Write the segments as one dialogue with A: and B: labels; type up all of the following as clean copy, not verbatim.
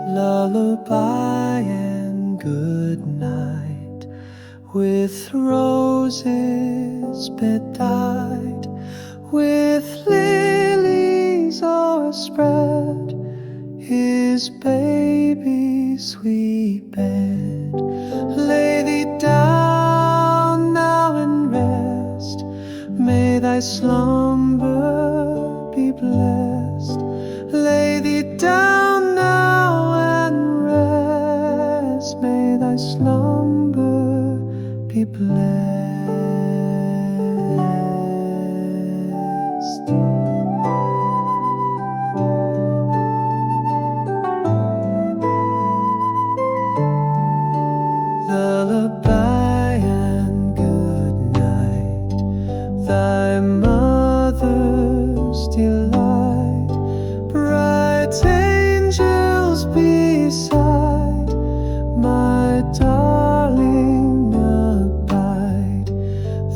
A: Lullaby and good night, with roses bedight, with lilies o'erspread, his baby's sweet bed. Lay thee down now and rest, may thy slumber be blessed. Lay thee down now and rest, may thy slumber be blessed. Lullaby and good night, thy mother's delight, bright angels beside, my darling abide.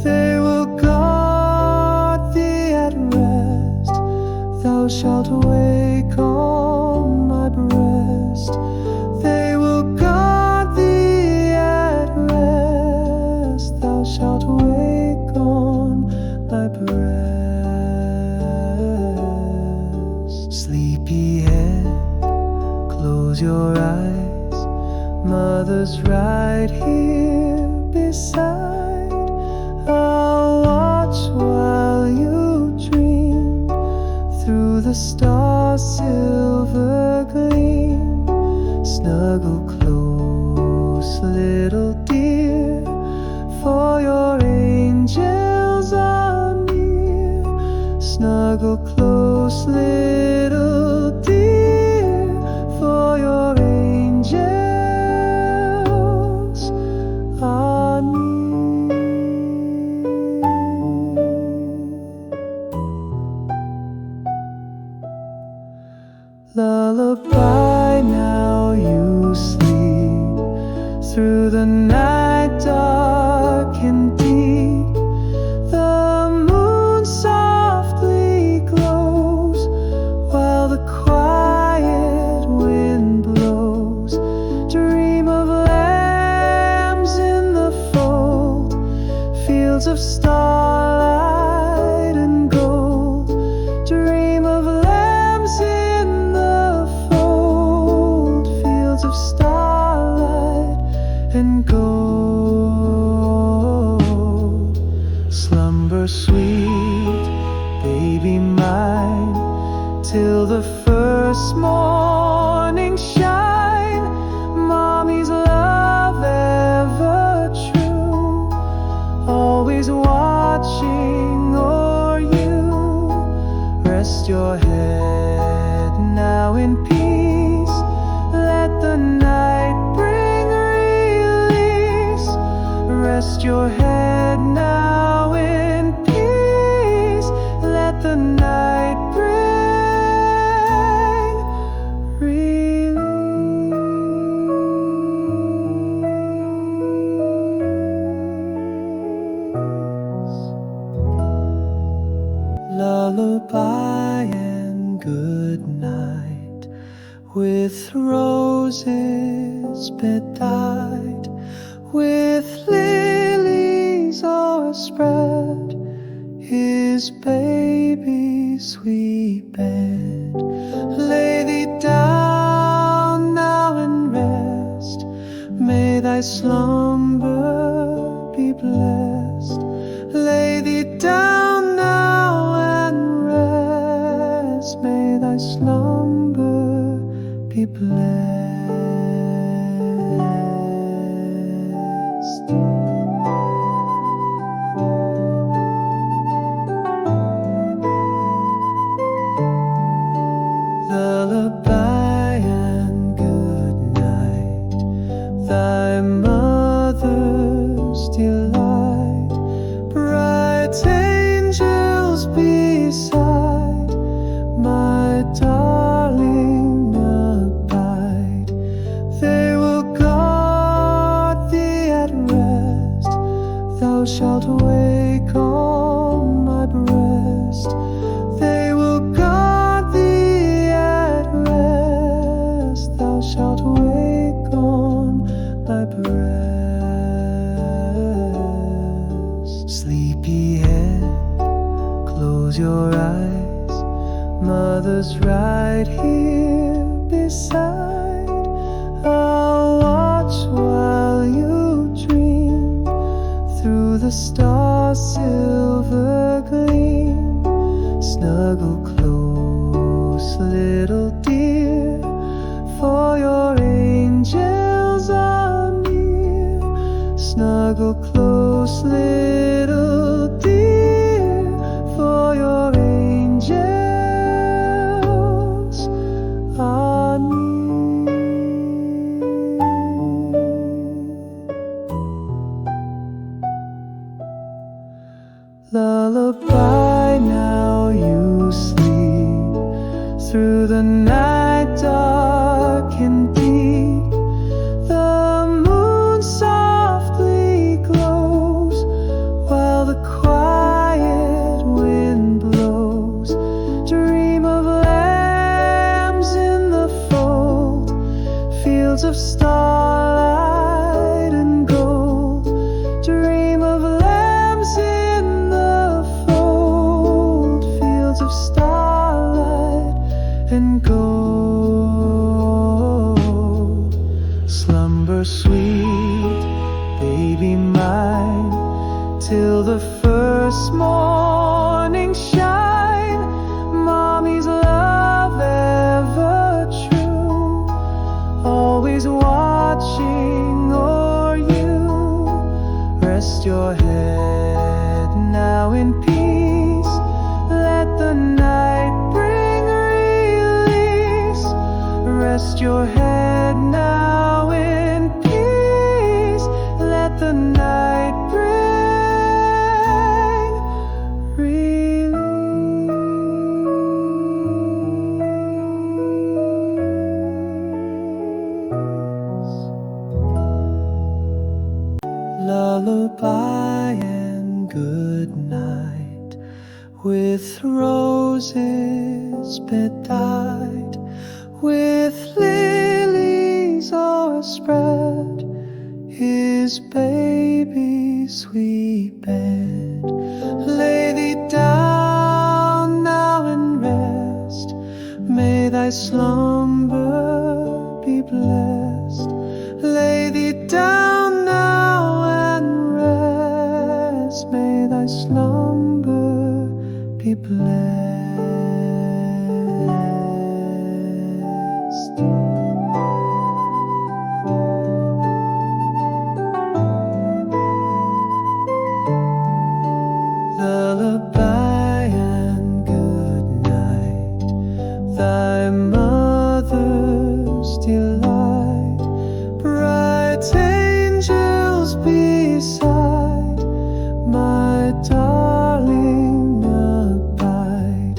A: They will guard thee at rest, thou shalt wake on my breast. They will guard thee at rest, thou shalt wake on my breast. Sleepyhead, close your eyes, mother's right here beside. I'll watch while you dream, through the stars' silver gleam. Snuggle close, little dear, for your angels are near. Snuggle close, little dear, for your angels are near. Lullaby, now you sleep, through the night dark and deep. The moon softly glows, while the quiet wind blows. Dream of lambs in the fold, fields of starlight and gold. Dream of lambs in the fold, fields of starlight and gold. Slumber sweet, baby mine, till the first morning shine. Mommy's love ever true, always watching o'er you. Rest your head now in peace, let the night bring release. Rest your head now in peace, let the night bring release. Lullaby and good night, with roses bedight, with lilies o'erspread, his baby's sweet bed. Lay thee down now and rest, may thy slumber be blessed. Lay thee down now and rest, may thy slumber be blessed. Lullaby and good night, thy mother's delight, bright angels beside, my darling abide. They will guard thee at rest, thou shalt wake on my breast. They will guard thee at rest, thou thou shalt wake on my breast. Sleepyhead, close your eyes, mother's right here beside. I'll watch while you dream through the stars' silver gleam. Snuggle close, little dear, for your angels are near. Snuggle close, little dear, for your angels are near. Lullaby, now you sleep through the night dark and deep. The moon softly glows while the quiet wind blows. Dream of lambs in the fold, fields of starlight and gold. Dream of lambs in the fold, fields of starlight and gold. Slumber sweet, baby mine, till the first morning shine. Mommy's love ever true, always watching o'er you. Rest your head now in peace, let the night bring release. Rest your head now in peace, let the night bring release. Lullaby and good night, with roses bedight, with lilies o'erspread, his baby's sweet bed. Lay thee down now and rest, may thy slumber be blessed. Lay thee down now and rest, may thy slumber be blessed. Lullaby and good night, thy mother's delight. Bright angels beside, my darling abide.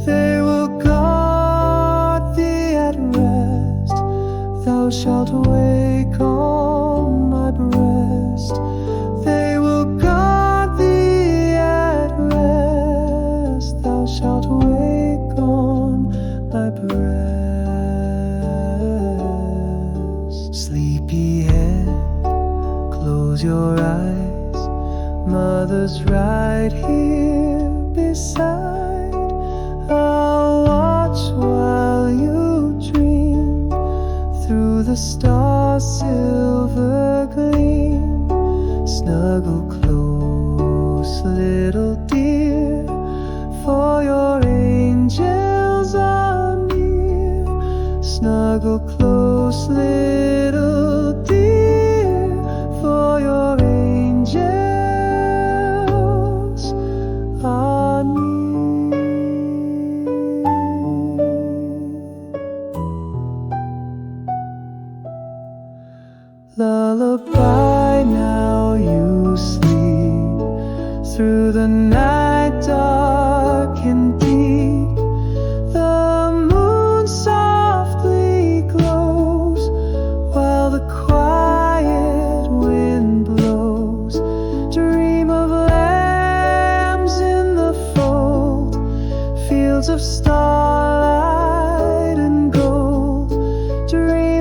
A: They will guard thee at rest, thou shalt wake on my breast. They will guard thee at rest, thou shalt wake on my breast. Sleepyhead, close your eyes, mother's right here beside. I'll watch while you dream through the stars' silver gleam. Snuggle close, little dear, for your angels are near. Snuggle close, little dear, for your angels are near. Lullaby, now you sleep through the night dark and deep. The moon softly glows while the quiet wind blows. Dream of lambs in the fold, fields of starlight and gold. Dream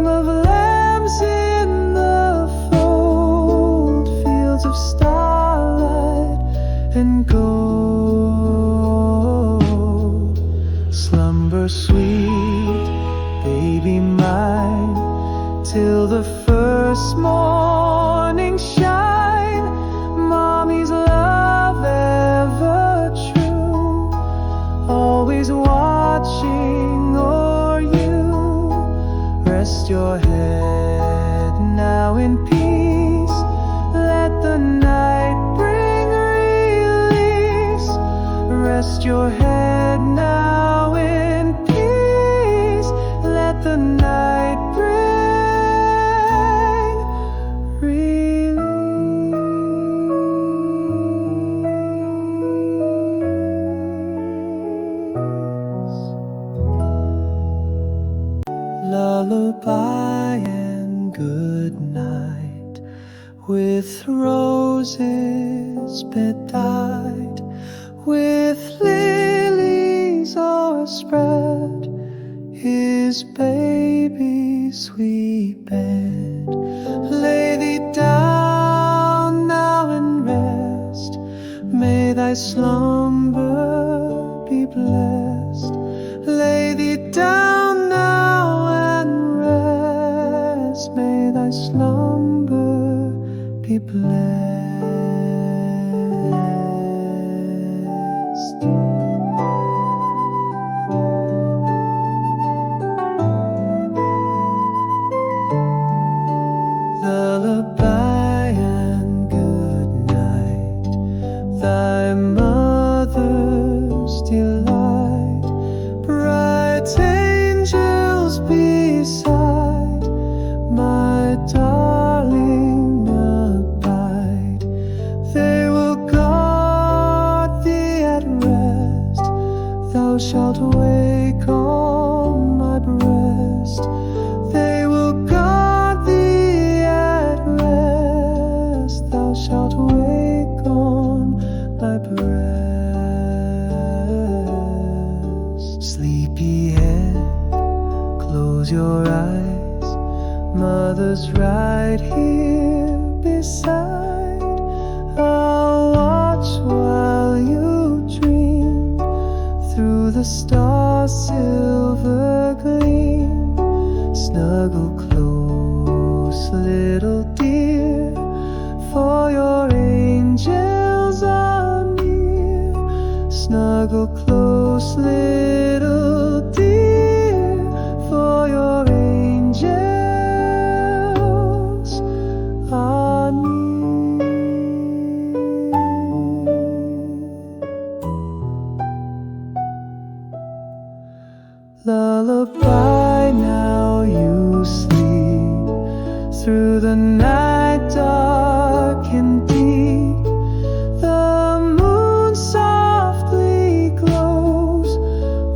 A: mine till the first morning shine. Mommy's love ever true, always watching o'er you. Rest your head now in peace, let the night bring release. Rest your head now in peace, let the night bring release. Lullaby and good night, with roses bedight, with lilies o'erspread, his baby's sweet bed. Lay thee down now and rest, may thy slumber be blessed. Lay thee down now and rest, may thy slumber be blessed. Lullaby and good night, thy mother's delight, bright angels beside, my darling abide. They will guard thee at rest, thou shalt wake on my breast. They will guard thee at rest, thou shalt wake on my breast. Sleepy head, close your eyes, mother's right here beside. I'll watch while you dream, through the stars' silver gleam. Snuggle close, little dear, for your angels are near. Snuggle close, little dear, for your angels are near. Lullaby, now you sleep, through the night dark and deep. The moon softly glows,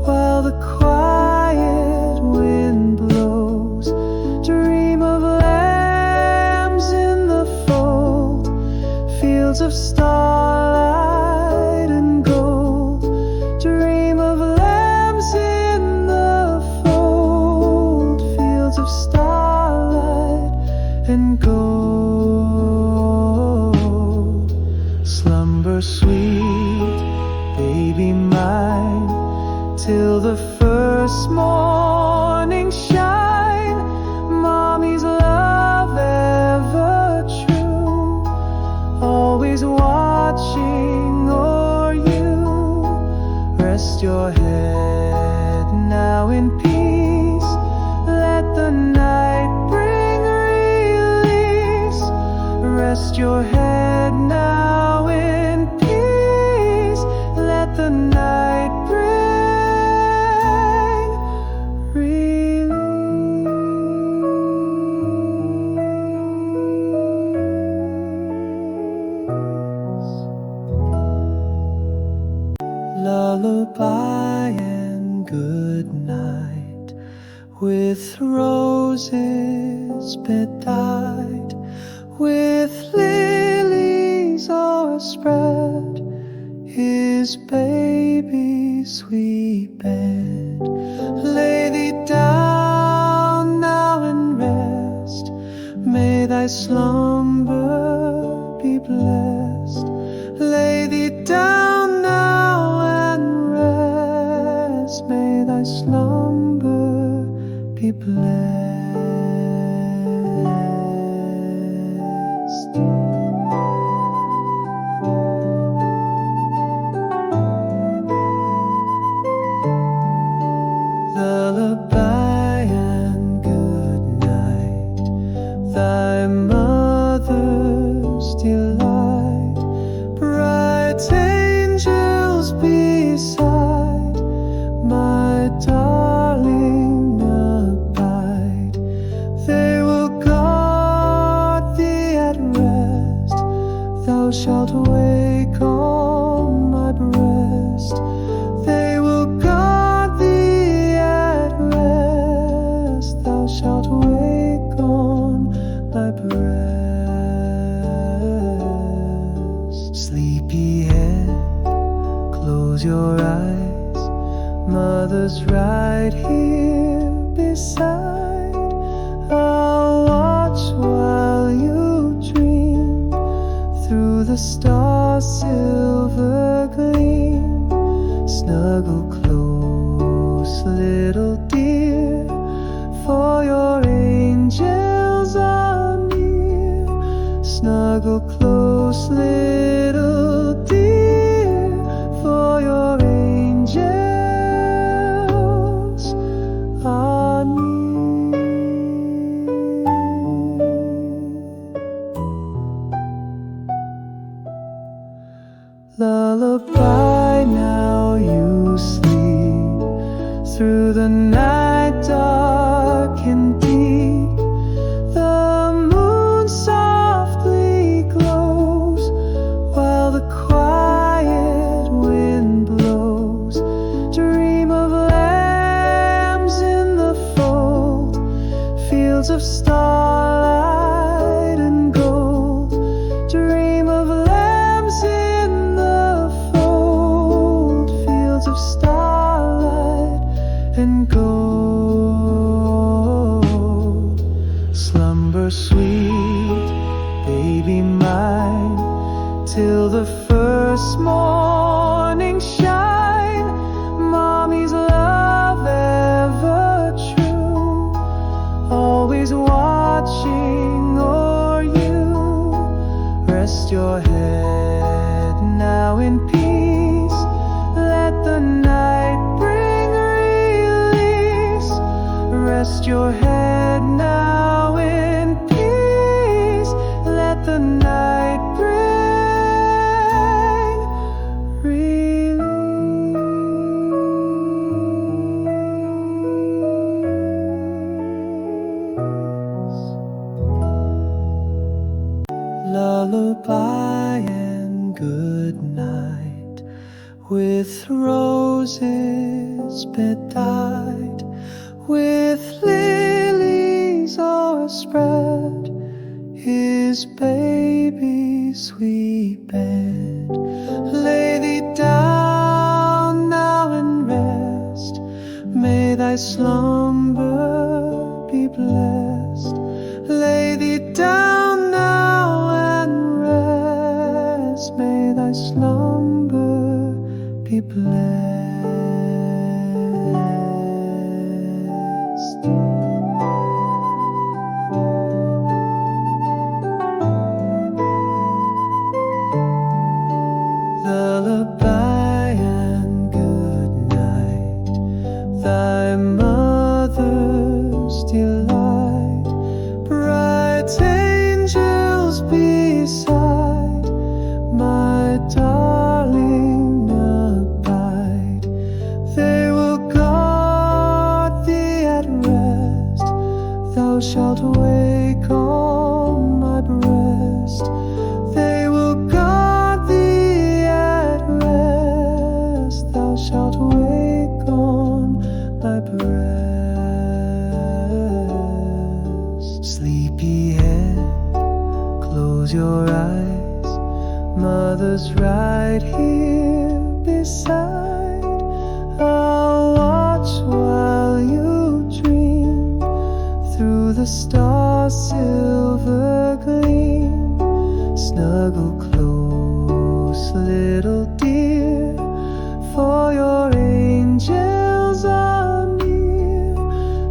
A: while the quiet wind blows. Dream of lambs in the fold, fields of starlight and gold. Dream of lambs in the fold, fields of starlight and gold. Slumber sweet, baby mine, till the first morning shine. Mommy's love ever true, always watching o'er you. Rest your head now in peace, let the night bring release. Rest your head now in peace, let the night bring release. Lullaby and good night, with roses bedight, with lilies o'erspread, his baby's sweet bed. Lay thee down now and rest, may thy slumber be blessed. Lay thee down now and rest, may thy slumber be blessed. the stars' silver gleam. Snuggle close, little dear, for your angels are near. Snuggle close, little dear, for your angels are near. Lullaby, now you sleep through the night dark and deep. The moon softly glows while the quiet wind blows. Dream of lambs in the fold, fields of starlight and gold. Dream of lambs in the fold, fields of starlight and gold. Slumber sweet, baby mine, till the first morning shine. Mommy's love ever true, always watching o'er you. Rest your head now in peace, let the night bring release. Rest your head now in peace, let the night bring release. Lullaby and good night, with roses bedight, with lilies o'erspread, his baby's sweet bed. Lay thee down now and rest, may thy slumber be blessed. Lay thee down now and rest, may thy slumber be blessed. Lullaby and good night, thy mother's delight. Bright angels beside, my darling abide. They will guard thee at rest, thou shalt wake on my breast. They will guard thee at rest, thou shalt wake on my breast. Sleepy head, close your eyes, mother's right here beside. I'll watch while you dream through the stars' silver gleam. Snuggle close, little dear, for your angels are near.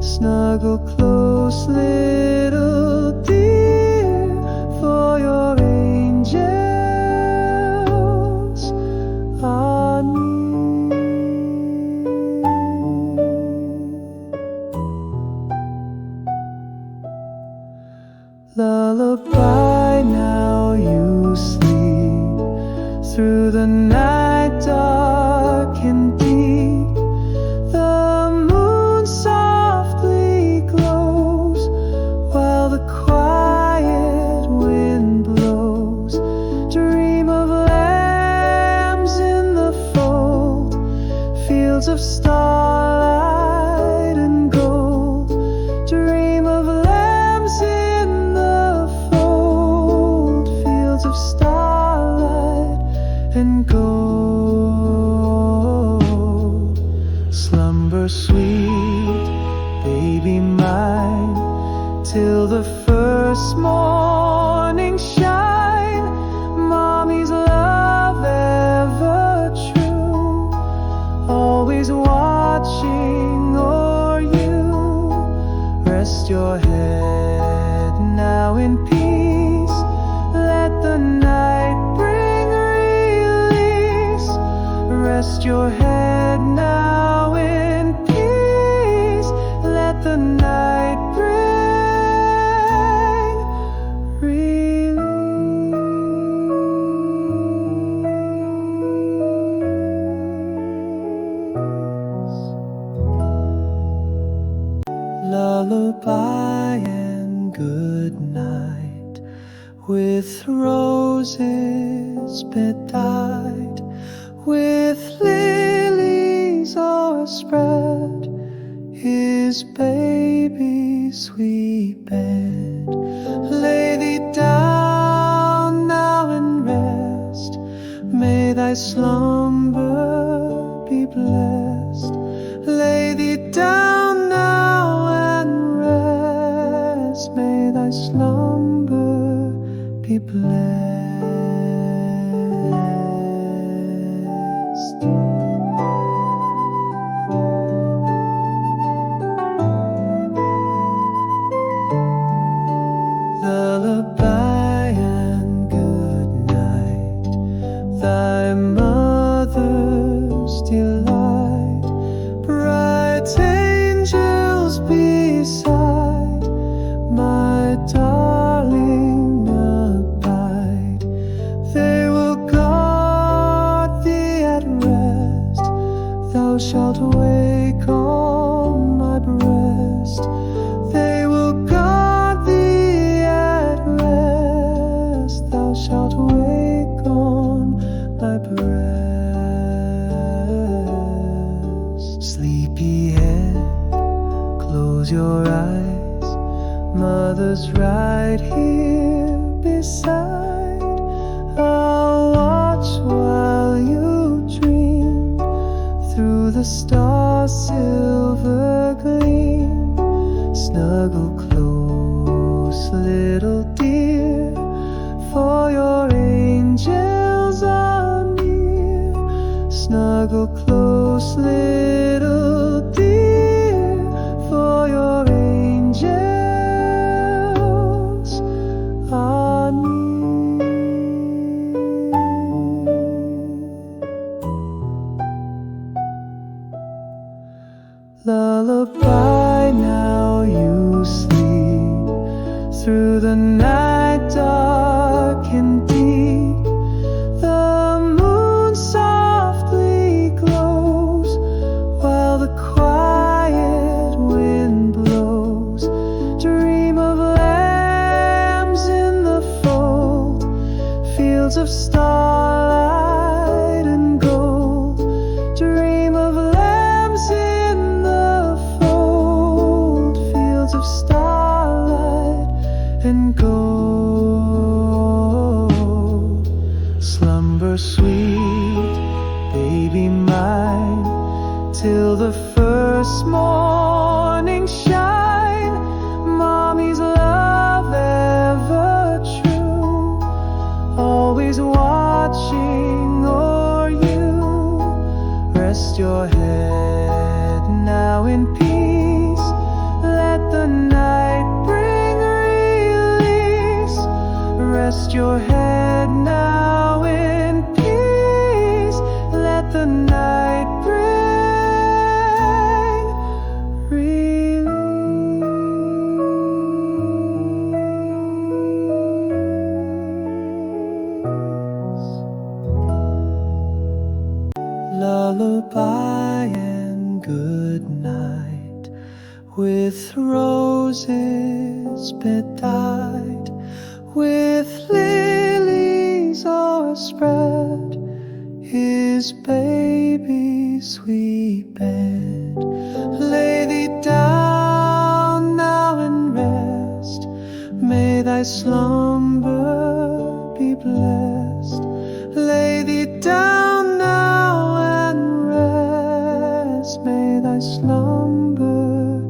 A: Snuggle close, little dear, for your angels are near. Lullaby, now you sleep through the night dark and deep. The moon softly glows while the quiet wind blows. Dream of lambs in the fold, fields of starlight and gold. Dream of lambs in the fold, fields of starlight and gold. Slumber sweet, baby mine, till the first morning shine. Mommy Rest your head now in peace. Let the night bring release. Rest your head now in peace. Let the night bring release. Lullaby and good night, with roses bedight, with lilies o'erspread, his baby's sweet bed. Lay thee down now and rest. May thy slumber be blessed. Lay thee down now and rest. May thy slumber be blessed. Lullaby and good night, thy mother's delight, bright angels beside, my darling abide. They will guard thee at rest. Thou shalt wake on my breast. They will guard thee at rest. Thou shalt wake on my breast. Sleepy head, close your eyes. Mother's right here beside. I'll watch while you dream through the stars' silver gleam. Snuggle close, little dear, for your angels are near. Snuggle close, little dear, for your angels are near. Lullaby, now you sleep through the night dark and deep. The moon softly glows while the quiet wind blows. Dream of lambs in the fold, fields of starlight and gold. Dream of lambs in the fold, fields of starlight and gold. Slumber sweet, baby mine, till the first morning shine. Mommy's love ever true, always watching o'er you. Rest your head now in peace. Let the night bring release. Rest your head now in peace. Let the night bring release. Lullaby and good night, with roses bedight, with lilies o'erspread, his baby's sweet bed. Lay thee down now and rest. May thy slumber be blessed. Lay thee down now and rest. May thy slumber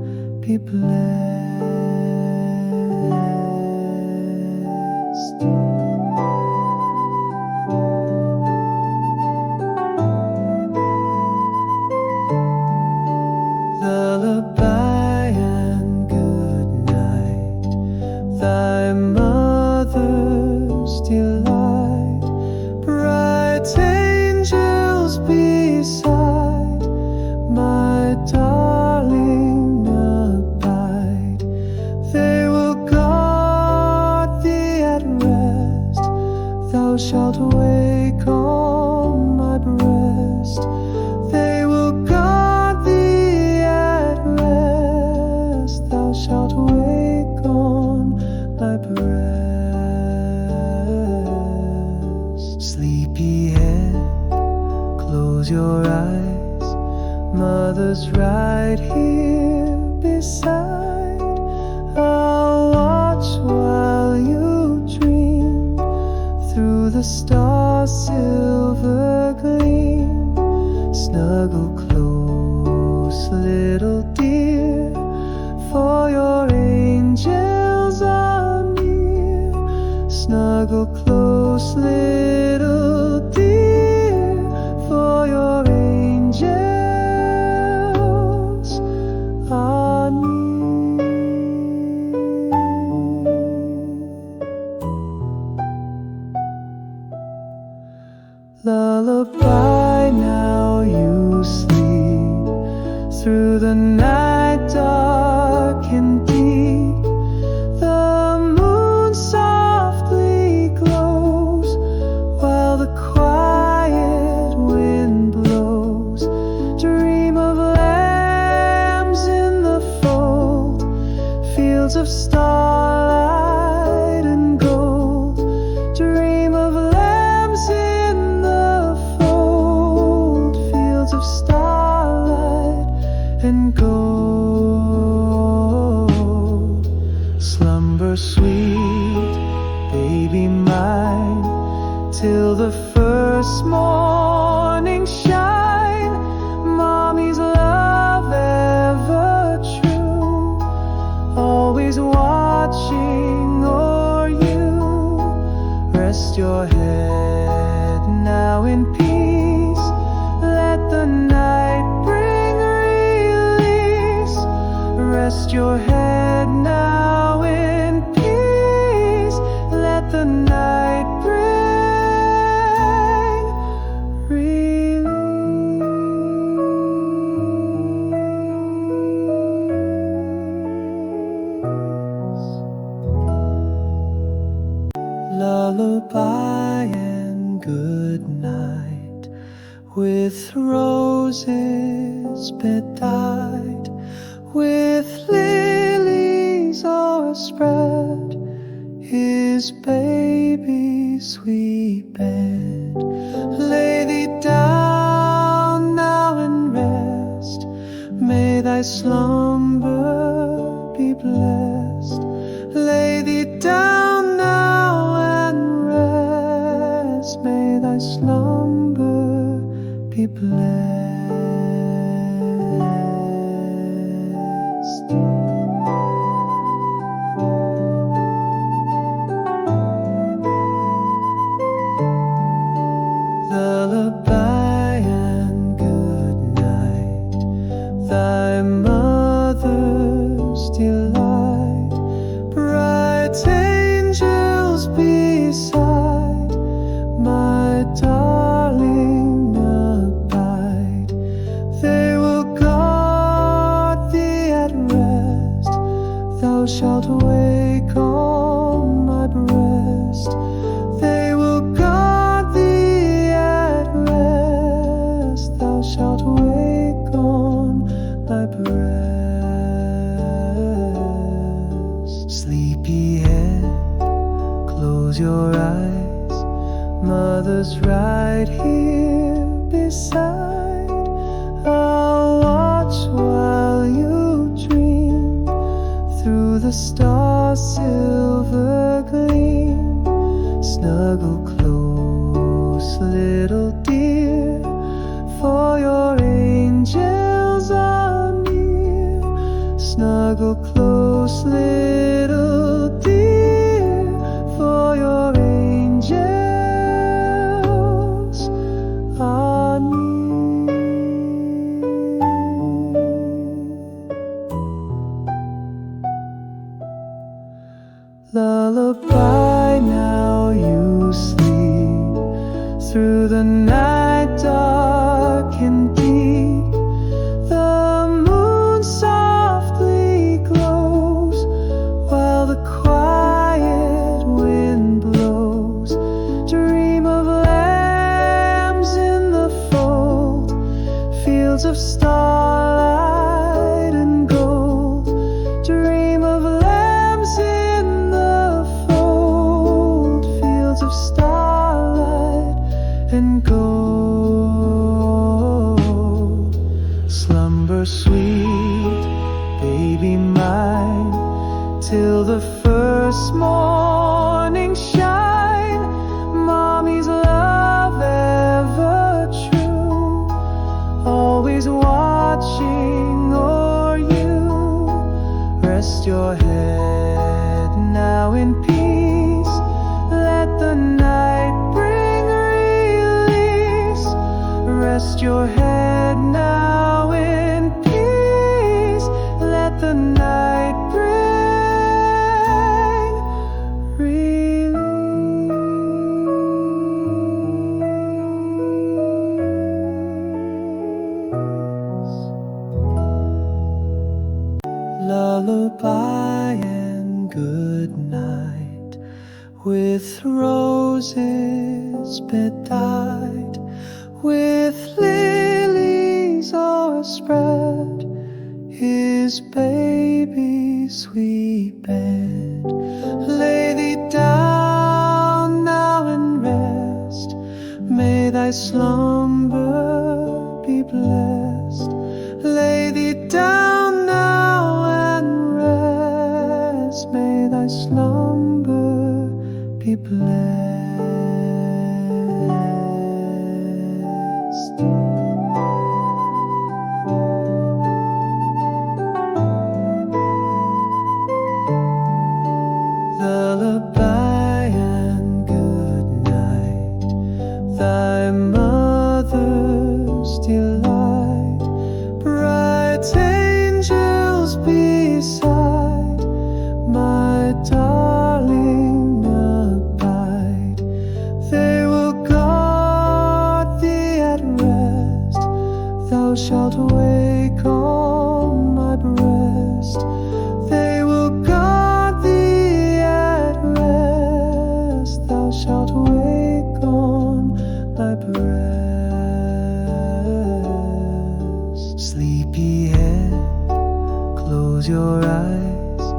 A: be blessed. Lullaby and good shalt wake on my breast. They will guard thee at rest. Thou shalt wake on my breast. Sleepyhead, close your eyes. Mother's right here beside. I'll watch while you dream through the star's silver gleam. Snuggle close, little dear, for your angels are near. Snuggle close, little dear, for your angels are near. Lullaby, now you sleep through the night dark and deep. The moon softly glows while the quiet wind blows. Dream of lambs in the fold, fields of starlight and gold. Dream of lambs in the fold, fields of starlight and gold. Slumber sweet, baby mine, till the first morning shine. Mommy's love ever true, always watching o'er you. Rest your head now in peace, let the night bring release. Rest your head now in peace, let the night bring release. Lullaby and good night, with roses bedight, with lilies o'erspread, his baby's sweet bed. Lay thee down now and rest, may thy slumber be blessed. Lay thee down now and rest, may thy slumber be blessed. Lullaby and good night, thy mother's delight. Bright angels beside, my darling abide. They will guard thee at rest. Thou shalt wake on my breast. They will guard thee at rest. Thou shalt wake on my breast. Sleepyhead, close your eyes. Mother's right here beside. I'll watch while you dream through the star's silver gleam. Snuggle close, little dear, for your angels are near. Snuggle close, little dear, for your angels are near. Lullaby, now you sleep through the night dark and deep. The moon softly glows while the quiet wind blows. Dream fields of starlight and gold. Dream of lambs in the fold, fields of starlight and gold. Slumber sweet, baby mine, till the first morning shine. Mommy's love ever true, always watching o'er you. Rest your head now in peace, let the night bring release. Rest your head now in peace, let the night bring release. Lullaby and good night, with roses bedight, with lilies o'erspread, his baby's sweet bed. Lay thee down now and rest, may thy slumber be blessed. Lay thee down now and rest, may thy slumber be blessed. Lullaby and good night, thy mother's delight, bright angels beside, my darling abide. They will guard thee at rest, thou shalt wake on my breast. They will guard thee at rest, thou shalt wake on my breast. Sleepy head, close your eyes,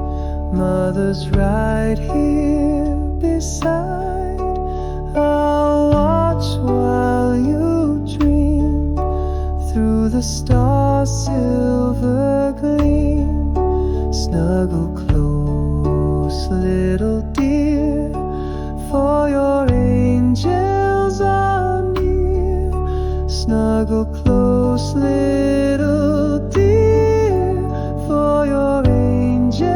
A: mother's right here beside. I'll watch while you dream, through the stars' silver gleam. Snuggle close, little dear, for your angels are near. Snuggle close, little dear, for your angels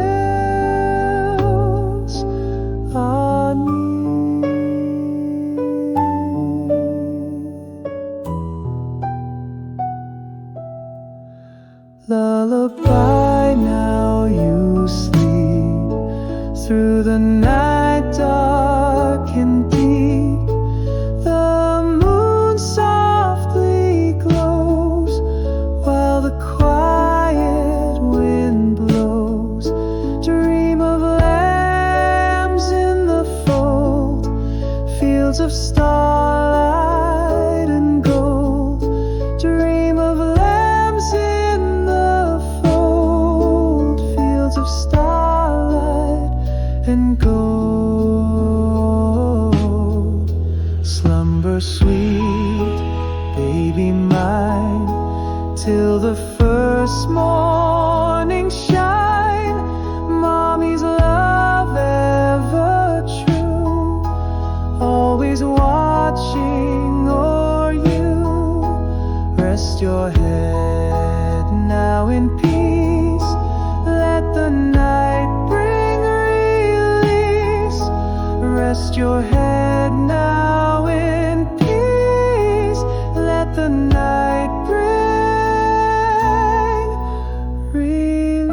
A: are near. Lullaby, now you sleep, through the night dark and deep. The moon softly glows, while the quiet wind blows. Dream of lambs in the fold, fields of starlight and gold. Dream of lambs in the fold, fields of starlight and gold. Slumber sweet, baby mine, till the first morning shine. Mommy's love ever true, always watching o'er you. Rest your head now in peace, let the night bring release. Rest your head now in peace, let the night bring release.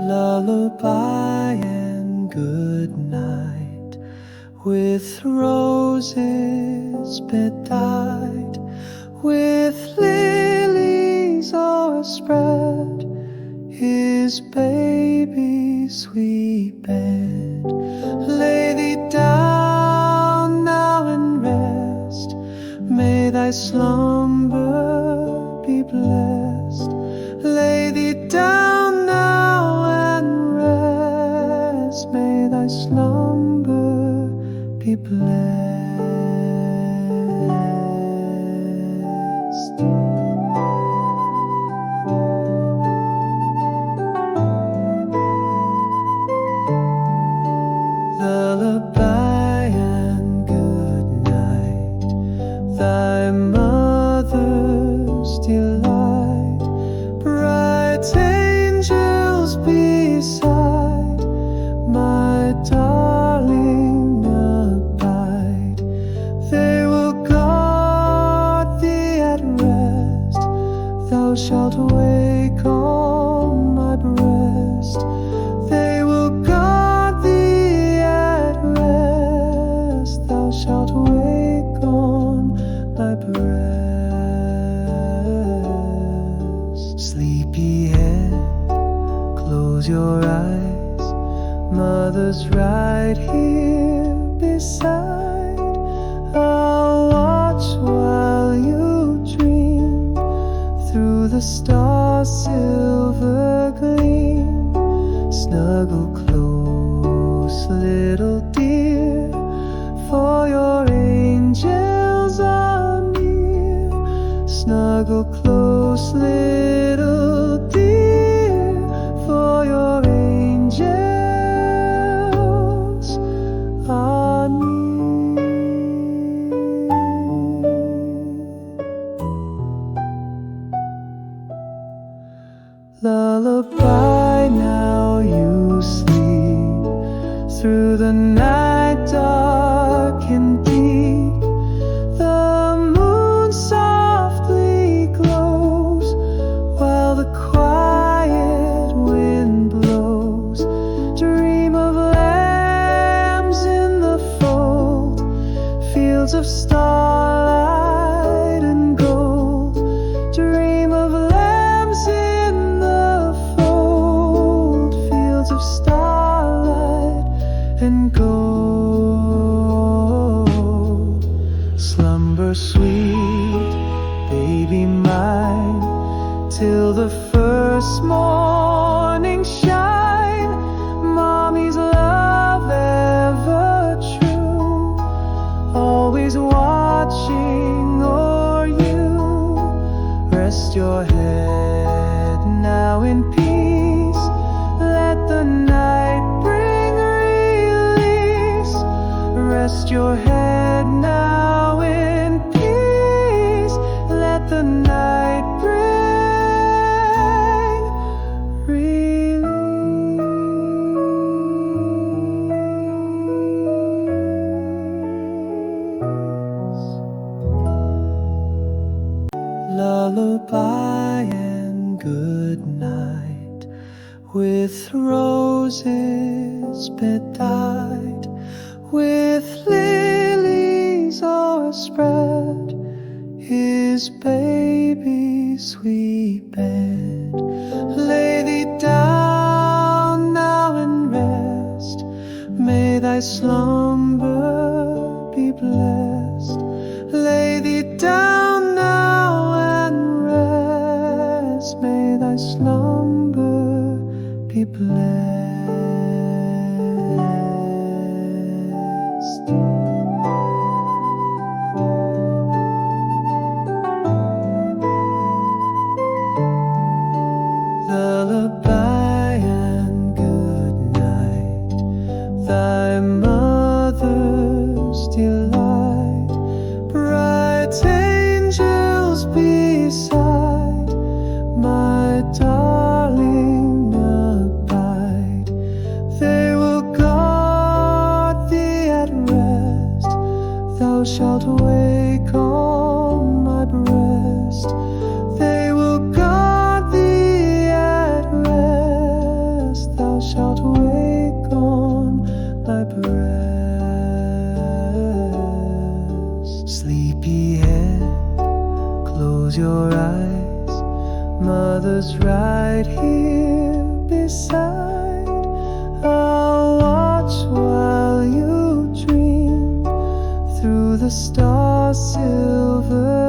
A: Lullaby and good night, with roses bedight, with lilies o'erspread, his baby's sweet bed. May thy slumber be blessed. Lay thee down now and rest. May thy slumber be blessed. Lullaby and good night, thy mother's delight, bright angels beside, my darling abide. They will guard thee at rest. Thou shalt wake on my breast. They will guard thee at rest. Thou shalt wake on my breast. Sleepy head, close your eyes. Mother's right here beside. I'll watch while you dream through the stars' silver gleam. Snuggle close, little dear, for your angels are near. Snuggle close, little dear, for your angels are near. Lullaby, now you sleep through the night dark and deep. The moon softly glows while the quiet wind blows. Dream of lambs in the fold, fields of starlight and gold. Dream of lambs in the fold, fields of starlight and gold. Slumber sweet, baby mine, till the first morning shine. Mommy's love ever true, always watching o'er you. Rest your head now in peace. Let the night bring release. Rest your head now in peace. Let the night bring release. Lullaby and good night, with roses bedight, with lilies o'erspread, his baby's sweet bed. Lay thee down now and rest. May thy slumber be blessed. Lay thee down now and rest. May thy slumber be blessed. Lullaby and good night, thy mother's delight, bright angels beside, my darling abide. They will guard thee at rest. Thou shalt wake on my breast. They will guard thee at rest. Thou shalt wake on my breast. Sleepy head, close your eyes. Mother's right here beside. I'll watch while you dream through the stars' silver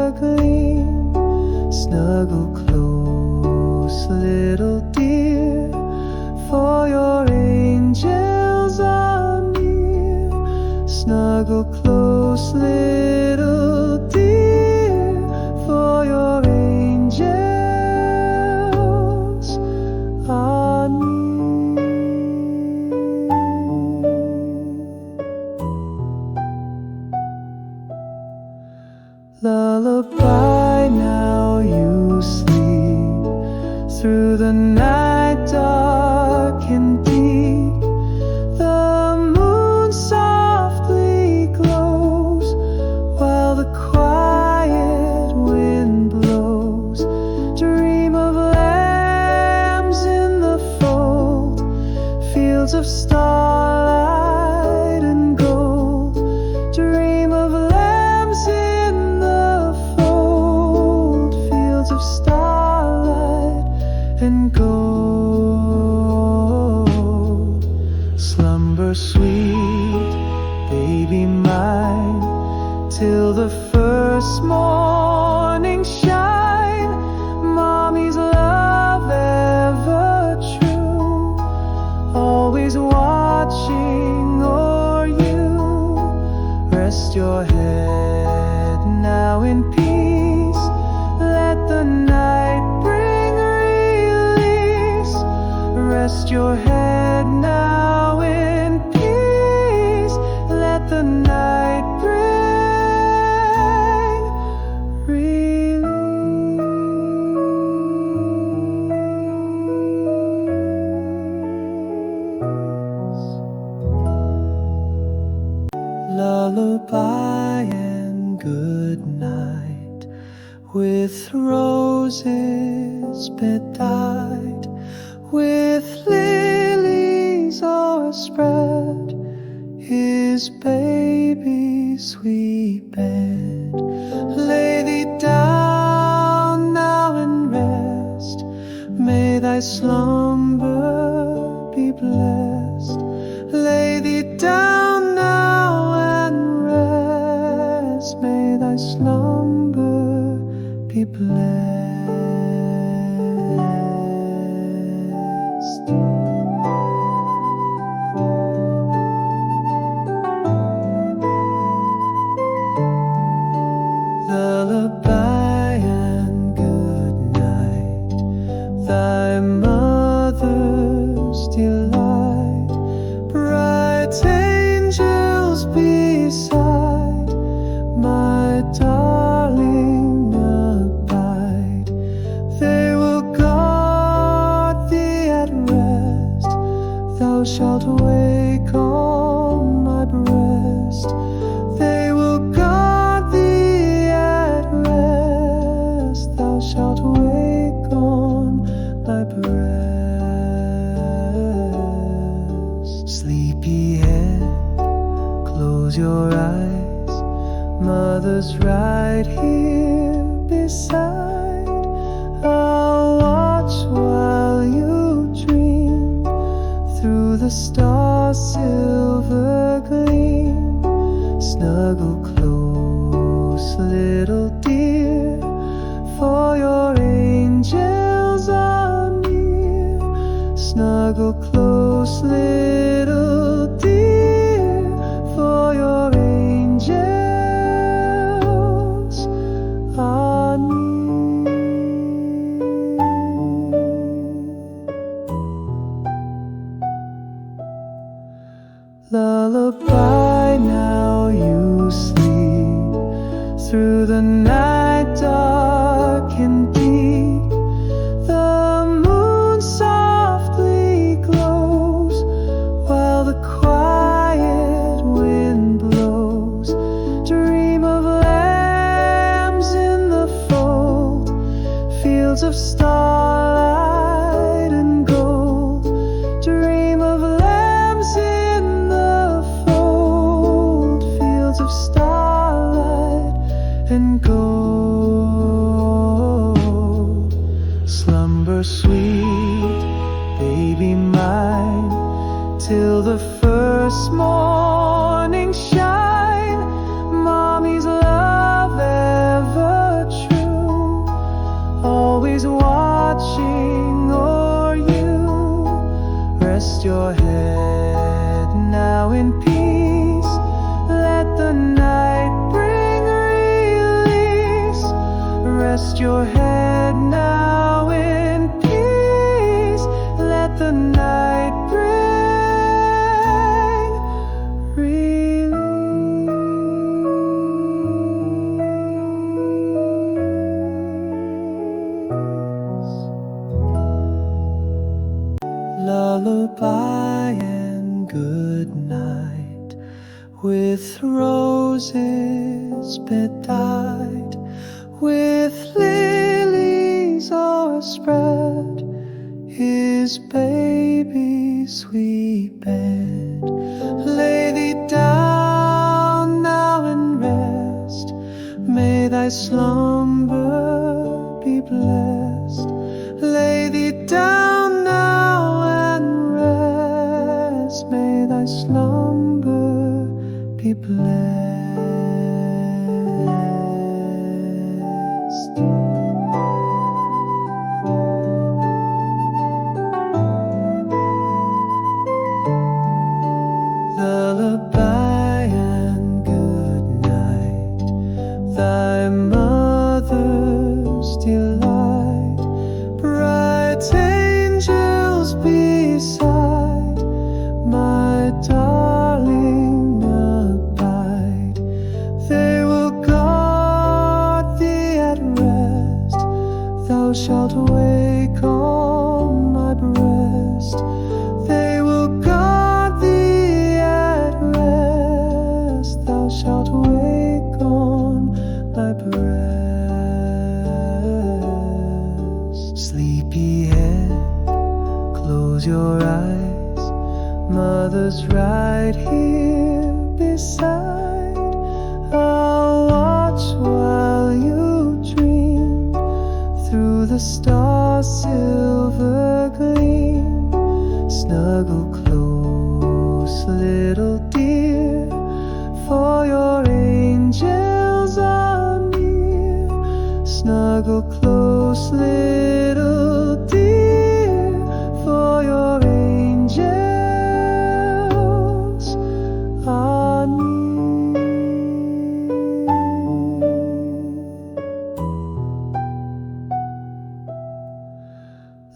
A: Lullaby, now you sleep through the night dark and deep. The moon softly glows while the quiet wind blows. Dream of lambs in the fold, fields of starlight and gold. Dream of lambs in the fold, fields of starlight and gold. Slumber sweet, baby mine, till the first morning shine. Mommy's love ever true, always watching o'er you. Rest your head now in peace, let the night bring release. Rest your head now in peace, let the night bring release. Lullaby and good night, with roses bedight, with lilies o'erspread, his baby's sweet bed. Lay thee down now and rest, may thy slumber be blessed. Lay thee down now and rest, may thy slumber be blessed. Lullaby and good night, thy mother's delight. Bright angels beside, my darling abide. They will guard thee at rest, thou shalt wake on my breast. They will guard thee at rest, thou shalt wake on my breast. Sleepy head, close your eyes, mother's right here beside. I'll watch while you dream through the stars' silver gleam. Snuggle close, little dear, for your angels are near. Snuggle close, little dear, for your angels are near. Lullaby, now you sleep through the night dark and deep. The moon softly glows while the quiet wind blows. Dream of lambs in the fold, fields of starlight and gold. Dream of lambs in the fold, fields of starlight and gold. Slumber sweet, baby mine, till the first morning shine. Mommy's love ever true, always watching o'er you. Rest your head now in peace, let the night bring release. Rest your head now in peace, let the night bring release. lullaby and good night, with roses bedight, with lilies o'erspread, his baby's sweet bed. Lay thee down now and rest, may thy slumber be blessed. Lay thee down now and rest, may thy slumber be blessed. Lullaby and good night, thy mother's delight, bright angels beside, my darling abide. They will guard thee at rest, thou shalt wake on my breast. They will guard thee at rest, thou shalt wake on my breast. Sleepy head, close your eyes, mother's right here beside. I'll watch while you dream, through the stars' silver gleam. Snuggle close, little dear, for your angels are near. Snuggle close, little dear, for your angels are near.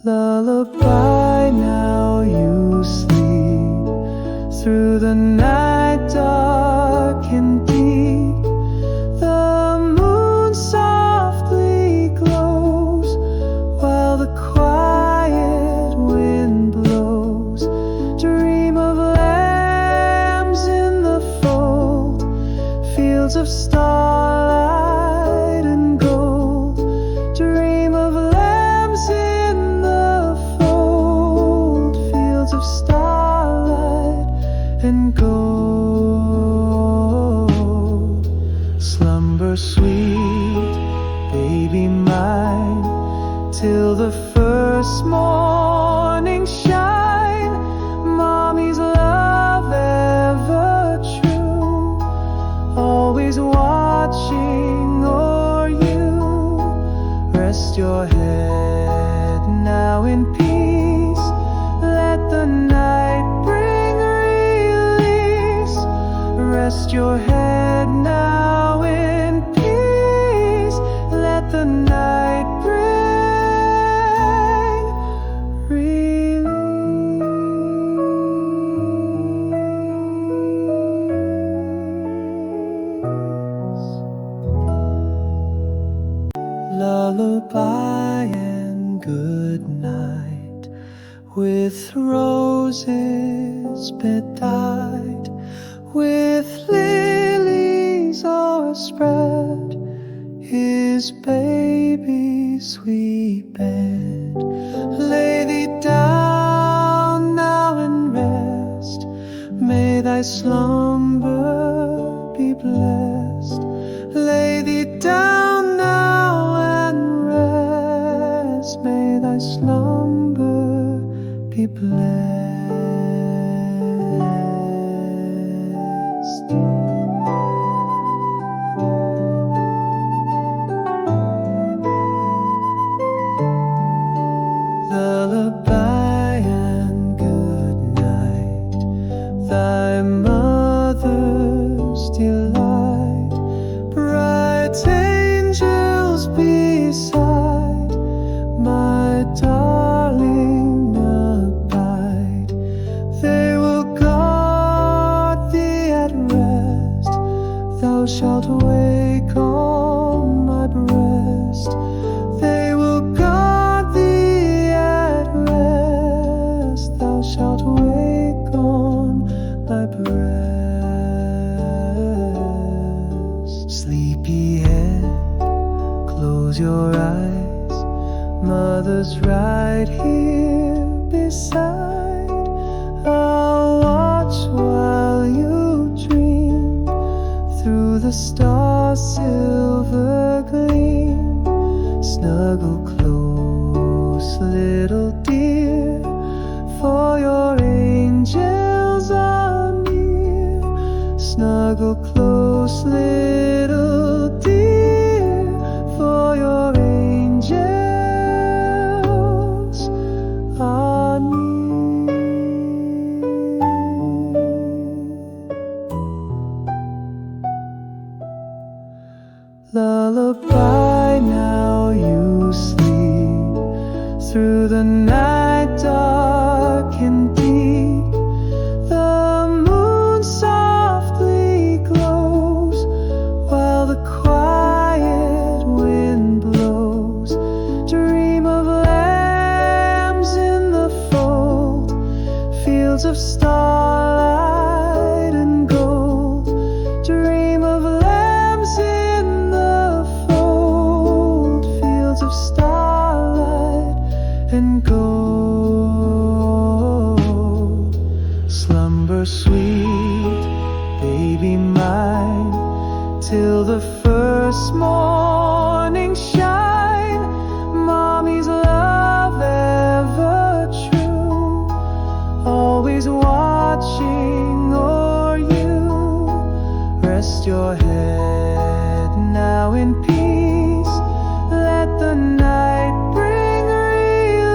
A: Lullaby, now you sleep, through the night dark and deep. The moon softly glows, while the quiet wind blows. Dream of lambs in the fold, fields of starlight and gold. Dream of lambs in the fold, fields of starlight and gold. Slumber sweet, baby mine, till the first morning shine. Mommy's love ever true, always watching o'er you. Rest your head now in peace, let the night bring release. Rest your head now in peace, let the night bring release. Lullaby and good night, with roses bedight, with lilies o'erspread, his baby's sweet bed. Lay thee down now and rest, may thy slumber be blessed. Lay thee down now and rest, may thy slumber be blessed. Lullaby and good night, thy mother's delight, bright angels beside, my darling abide. They will guard thee at rest, thou shalt wake on my breast. They will guard thee at rest, thou shalt Close your eyes, mother's right here beside. I'll watch while you dream through the stars' silver gleam. Snuggle close, little dear, for your angels are near. Snuggle close, little dear, for your angels are near. Lullaby, now you sleep through the night dark and deep. The moon softly glows while the quiet wind blows. Dream of lambs in the fold, fields of starlight and gold. Dream of lambs in the fold, fields of starlight and gold. Slumber sweet, baby mine, till the first morning shine. Mommy's love ever true, always watching o'er you. Rest your head now in peace, let the night bring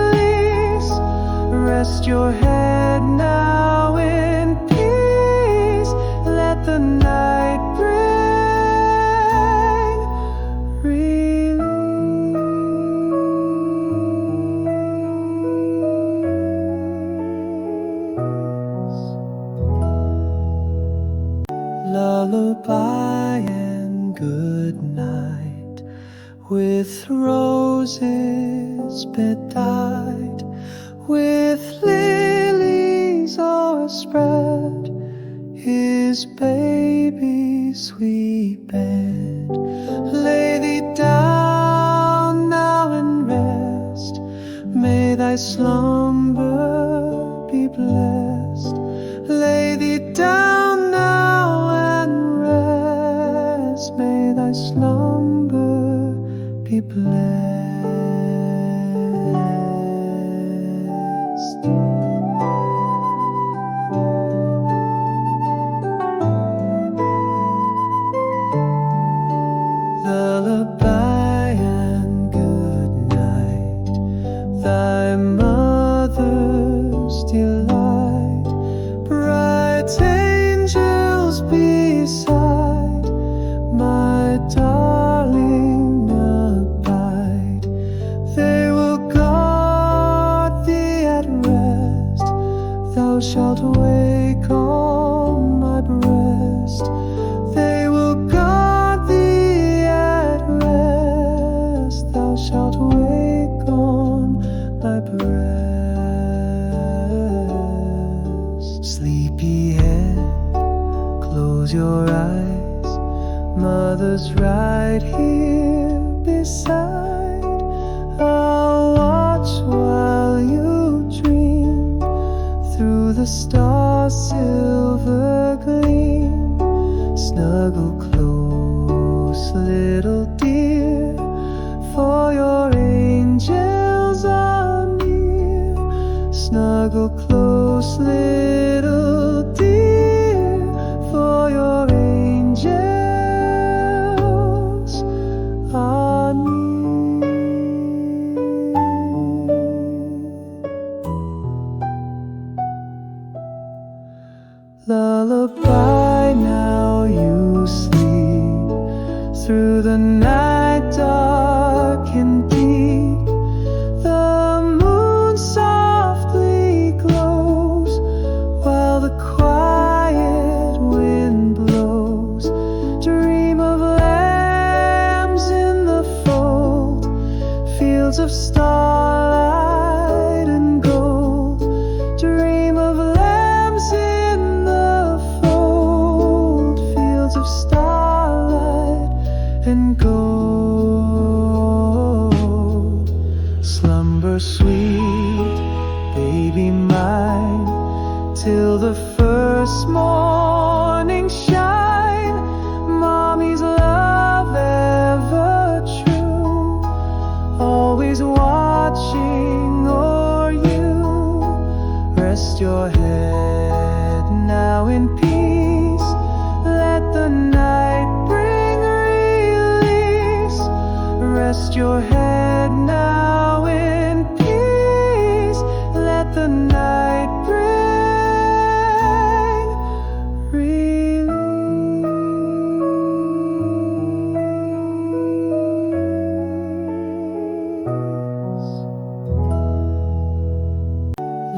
A: release. Rest your head now in peace, let the night bring release. Lullaby and good night, with roses bedight, with lilies o'erspread, his baby's sweet bed. Lay thee down now and rest, may thy slumber be blessed. Lay thee down now and rest, may thy slumber be blessed. Lullaby and good night, thy mother's delight. Bright angels beside, my darling abide. They will guard thee at rest, thou shalt wake on my breast. They will guard thee at rest, thou shalt wake on my breast. Sleepy head, close your eyes, mother's right here beside. I'll watch while you dream through the stars' silver gleam. Snuggle close, little dear, for your angels are near. Snuggle close, little dear, for your angels are near. Lullaby, now you sleep through the night dark and deep. The moon softly glows while the quiet wind blows. Dream of lambs in the fold, fields of starlight and gold. Dream of lambs in the fold, fields of starlight and gold. Slumber sweet, baby mine, till the first morning shine. Mommy's love ever true, always watching o'er you. Rest your head now in peace, let the night bring release. Rest your head now in peace, let the night bring release.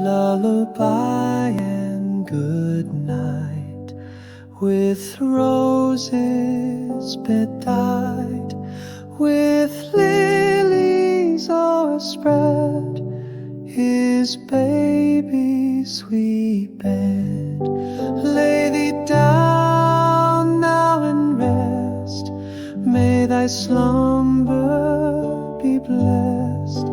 A: Lullaby and good night, with roses bedight, with lilies o'erspread, his baby's sweet bed. Lay thee down now and rest, may thy slumber be blessed.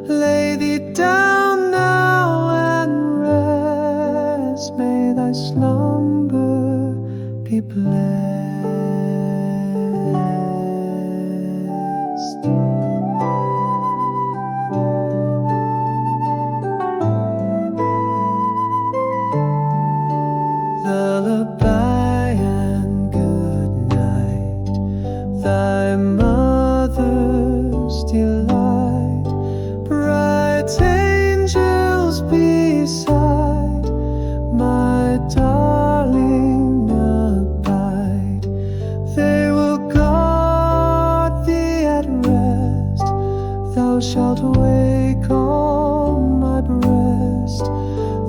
A: Lay thee down now and rest, may thy slumber be blessed. Lullaby and good night, thy mother's delight, bright angels beside, my darling abide. They will guard thee at rest, thou shalt wake on my breast.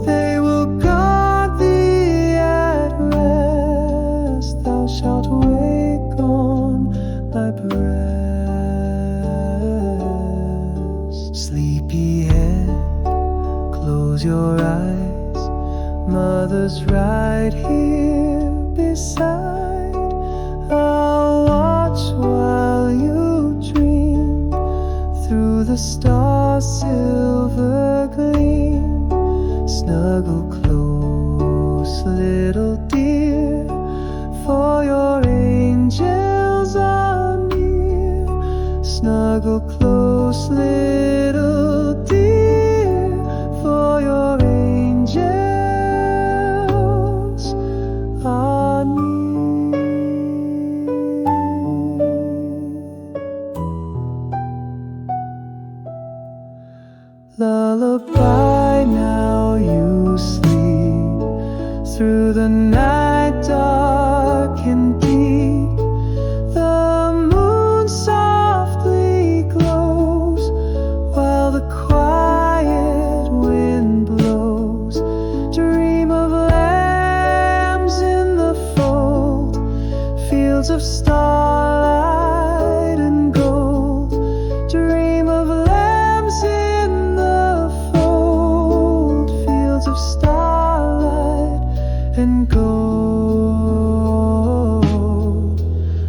A: They will guard thee at rest, thou shalt wake on my breast. Sleepy head, close your eyes, mother's right here beside. I'll watch while you dream, through the stars' silver gleam. Snuggle close, little dear, for your angels are near. Snuggle close, little dear, for your angels are near. Lullaby, now you sleep, through the night dark and deep. The moon softly glows, while the quiet wind blows. Dream of lambs in the fold, fields of starlight and gold. Dream of lambs in the fold, fields of starlight and gold.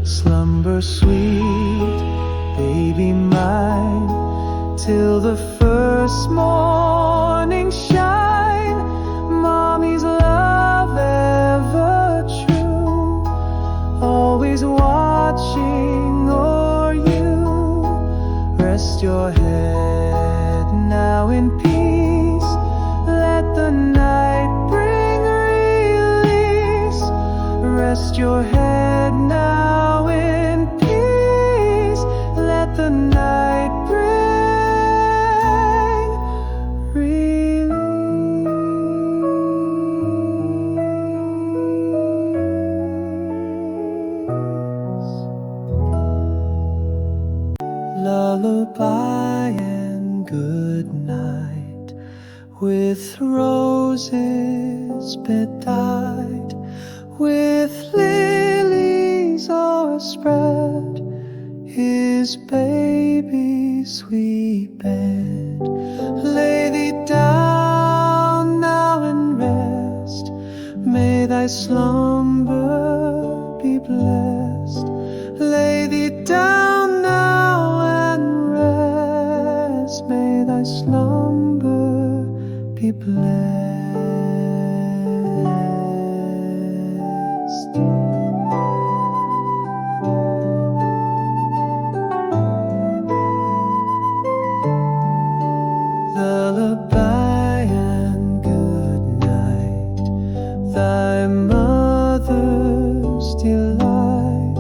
A: Slumber sweet, baby mine, till the first morning shine. Mommy's love ever true, always watching o'er you. Rest your head now in peace, let the night bring release. Rest your head now in peace, let the night bring release. Lullaby and good night, with roses bedight, with lilies o'erspread, his baby's sweet bed. Lay thee down now and rest, may thy slumber be blessed. Lay thee down now and rest, may blessed. Lullaby and good night, thy mother's delight,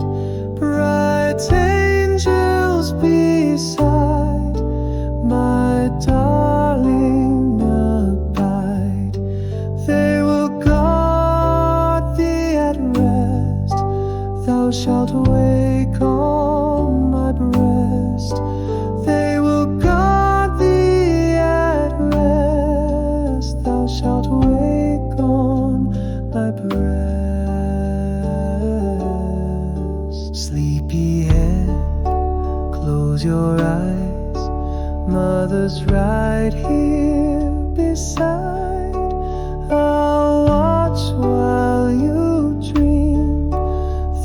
A: bright angels beside, my darling abide. They will guard thee at rest, thou shalt wake on my breast. They will guard thee at rest, thou shalt wake on my breast. Sleepyhead, close your eyes, mother's right here beside. I'll watch while you dream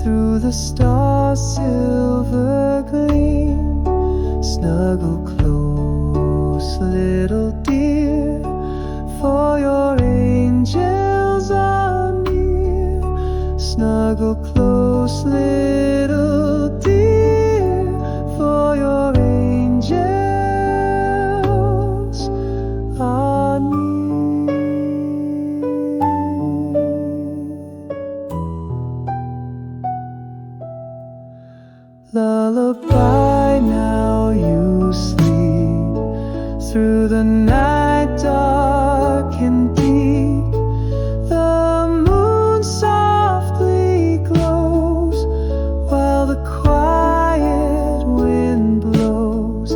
A: through the stars' silver gleam. Snuggle close, little dear, for your angels are near. Snuggle close, little dear, for your angels are near. Lullaby, now you sleep through the night dark and deep. The moon softly glows while the quiet wind blows.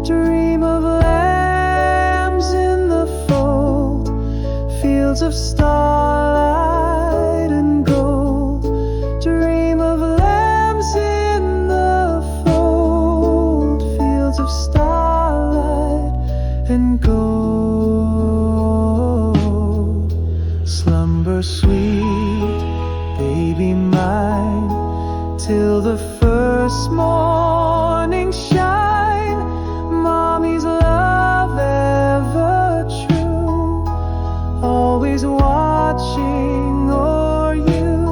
A: Dream of lambs in the fold, fields of starlight and gold. Dream of lambs in the fold, fields of starlight and gold. Slumber sweet, baby mine, till the first morning shine. Mommy's love ever true, always watching o'er you.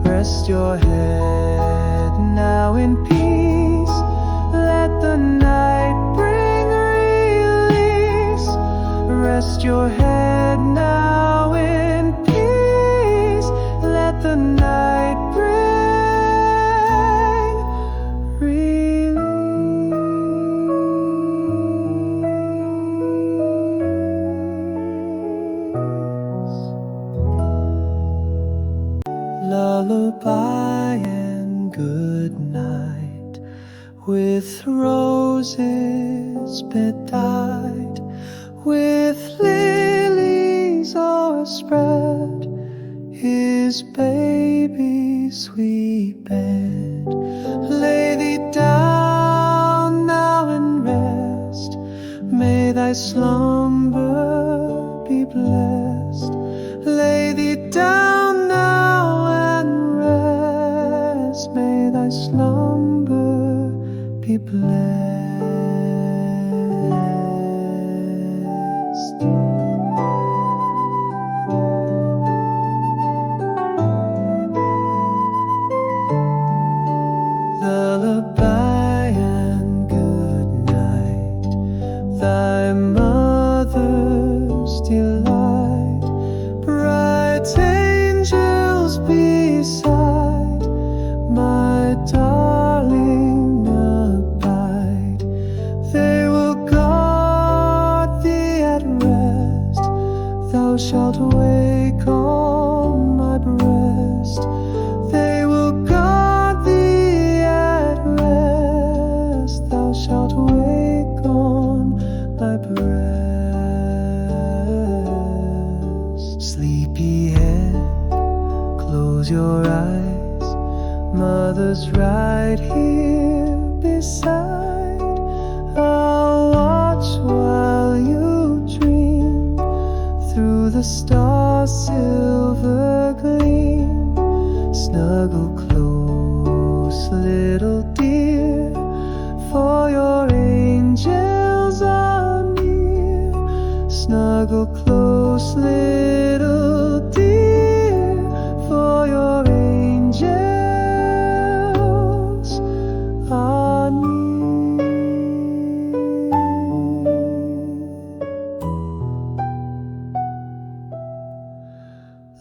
A: Rest your head now in peace, let the night bring release. Rest your head now in peace, let the night bring release. Lullaby and good night, with roses bedight, with lilies o'erspread, his baby's sweet bed. Lay thee down now and rest, may thy slumber be blessed. Lay thee down now and rest, may thy slumber be blessed. Lullaby and good night, thy mother's delight, bright angels beside, my darling abide. They will guard thee at rest, thou shalt wake on my breast. They will guard thee at rest, thou shalt wake on my breast. Sleepyhead, close your eyes, mother's right here beside. I'll watch while you dream through the stars' silver gleam. Snuggle close, little dear, for your angels are near. Snuggle Snuggle close, little dear, for your angels are near.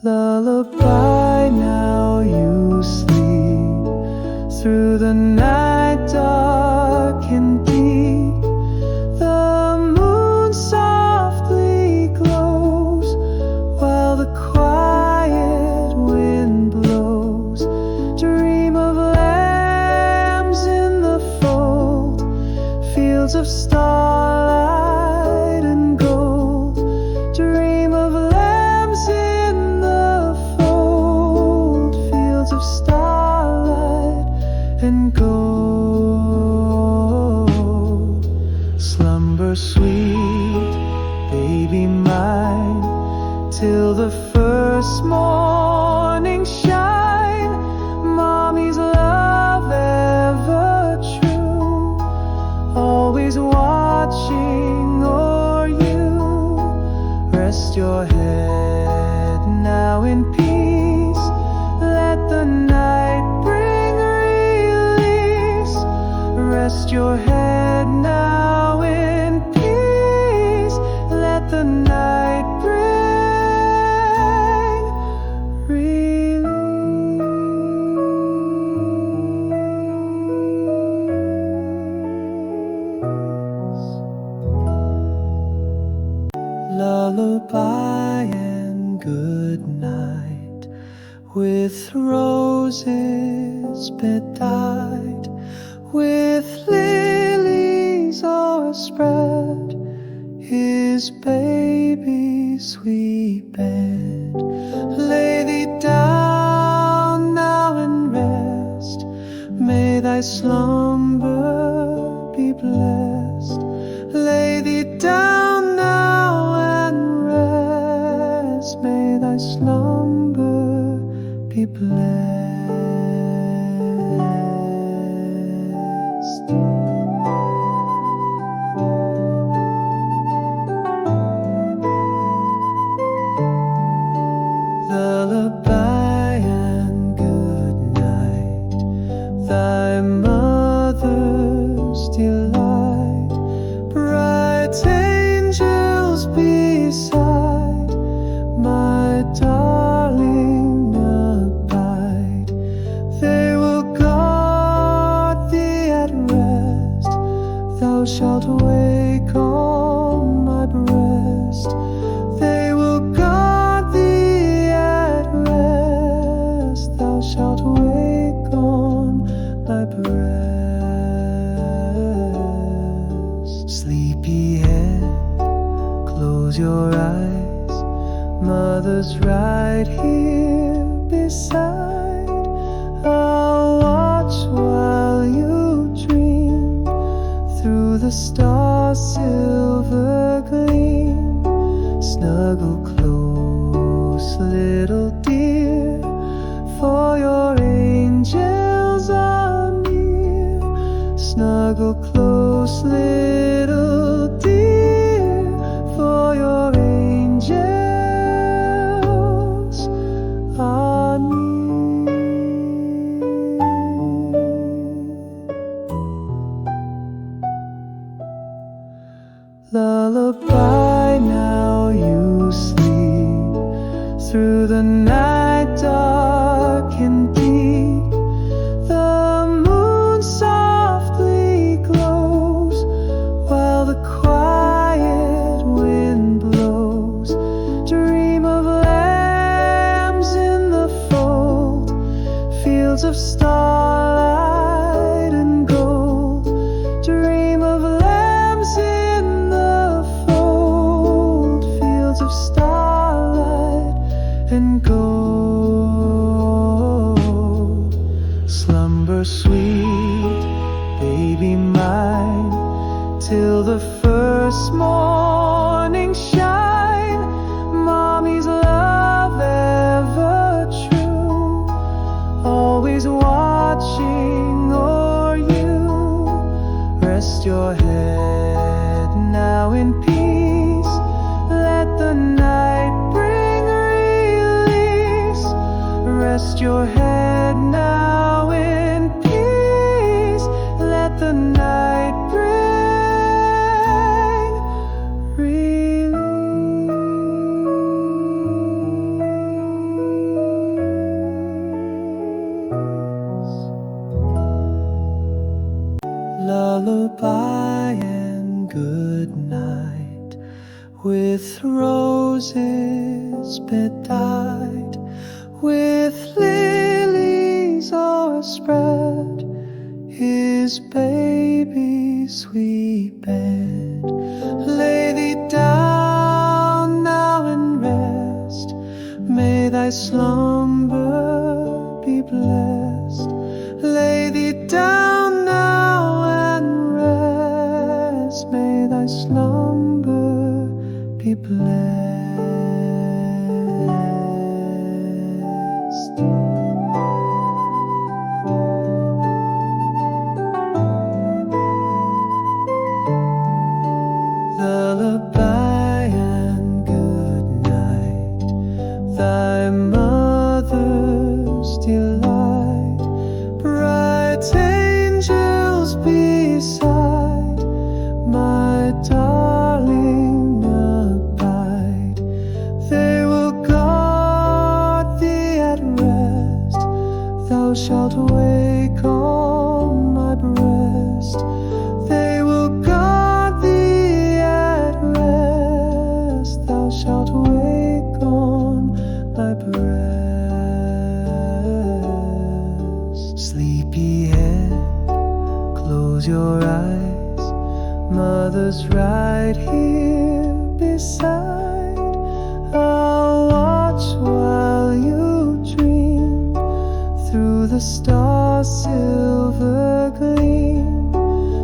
A: Lullaby, now you sleep through the night dark and deep. The moon softly glows while the quiet wind blows. Dream of lambs in the fold, fields of starlight and gold. Dream of lambs in the fold, fields of starlight and gold. Slumber sweet, baby mine, till the first morning shine. Mommy's love ever true, always watching o'er you. Rest your head now in peace, let the night bring release. Rest your head now in peace, let the night bring release. Lullaby and good night, with roses bedight, with lilies o'erspread, his baby's sweet bed. Lay thee down now and rest, may thy slumber be blessed. Lay thee down now and rest, may thy slumber be blessed. Lullaby and good night, thy mother's delight. Bright angels beside, my darling abide. They will guard thee at rest, thou shalt wake on my breast. They will guard thee at rest, thou shalt wake on my breast. Sleepy head, close your eyes, mother's right here beside. I'll watch while you dream through the stars' silver gleam. Snuggle close, little dear, for your angels are near. Snuggle close, little dear, for your angels are near. Lullaby, now you sleep through the night dark and deep. The moon softly glows while the quiet wind blows. Dream of lambs in the fold, fields of starlight and gold. Dream of lambs in the fold, fields of starlight and gold. Slumber sweet, baby mine, till the first morning shine. Mommy's love ever true, always watching o'er you. Rest your head now in peace, let let the night bring release. Rest your head now in peace. Let the night bring release. Lullaby and good night, with roses bedight, with lilies o'erspread, his baby's sweet bed. Lay thee down now and rest. May thy slumber be blessed. Lay thee down now and rest. May thy slumber be blessed. Lullaby and good night, thy mother's delight, bright angels beside, my darling abide. They will guard thee at rest. Thou shalt wake on my breast. They will guard thee at rest. Thou shalt wake on my breast. Sleepy head, close your eyes. Mother's right here beside. I'll watch while you dream through the stars' silver gleam.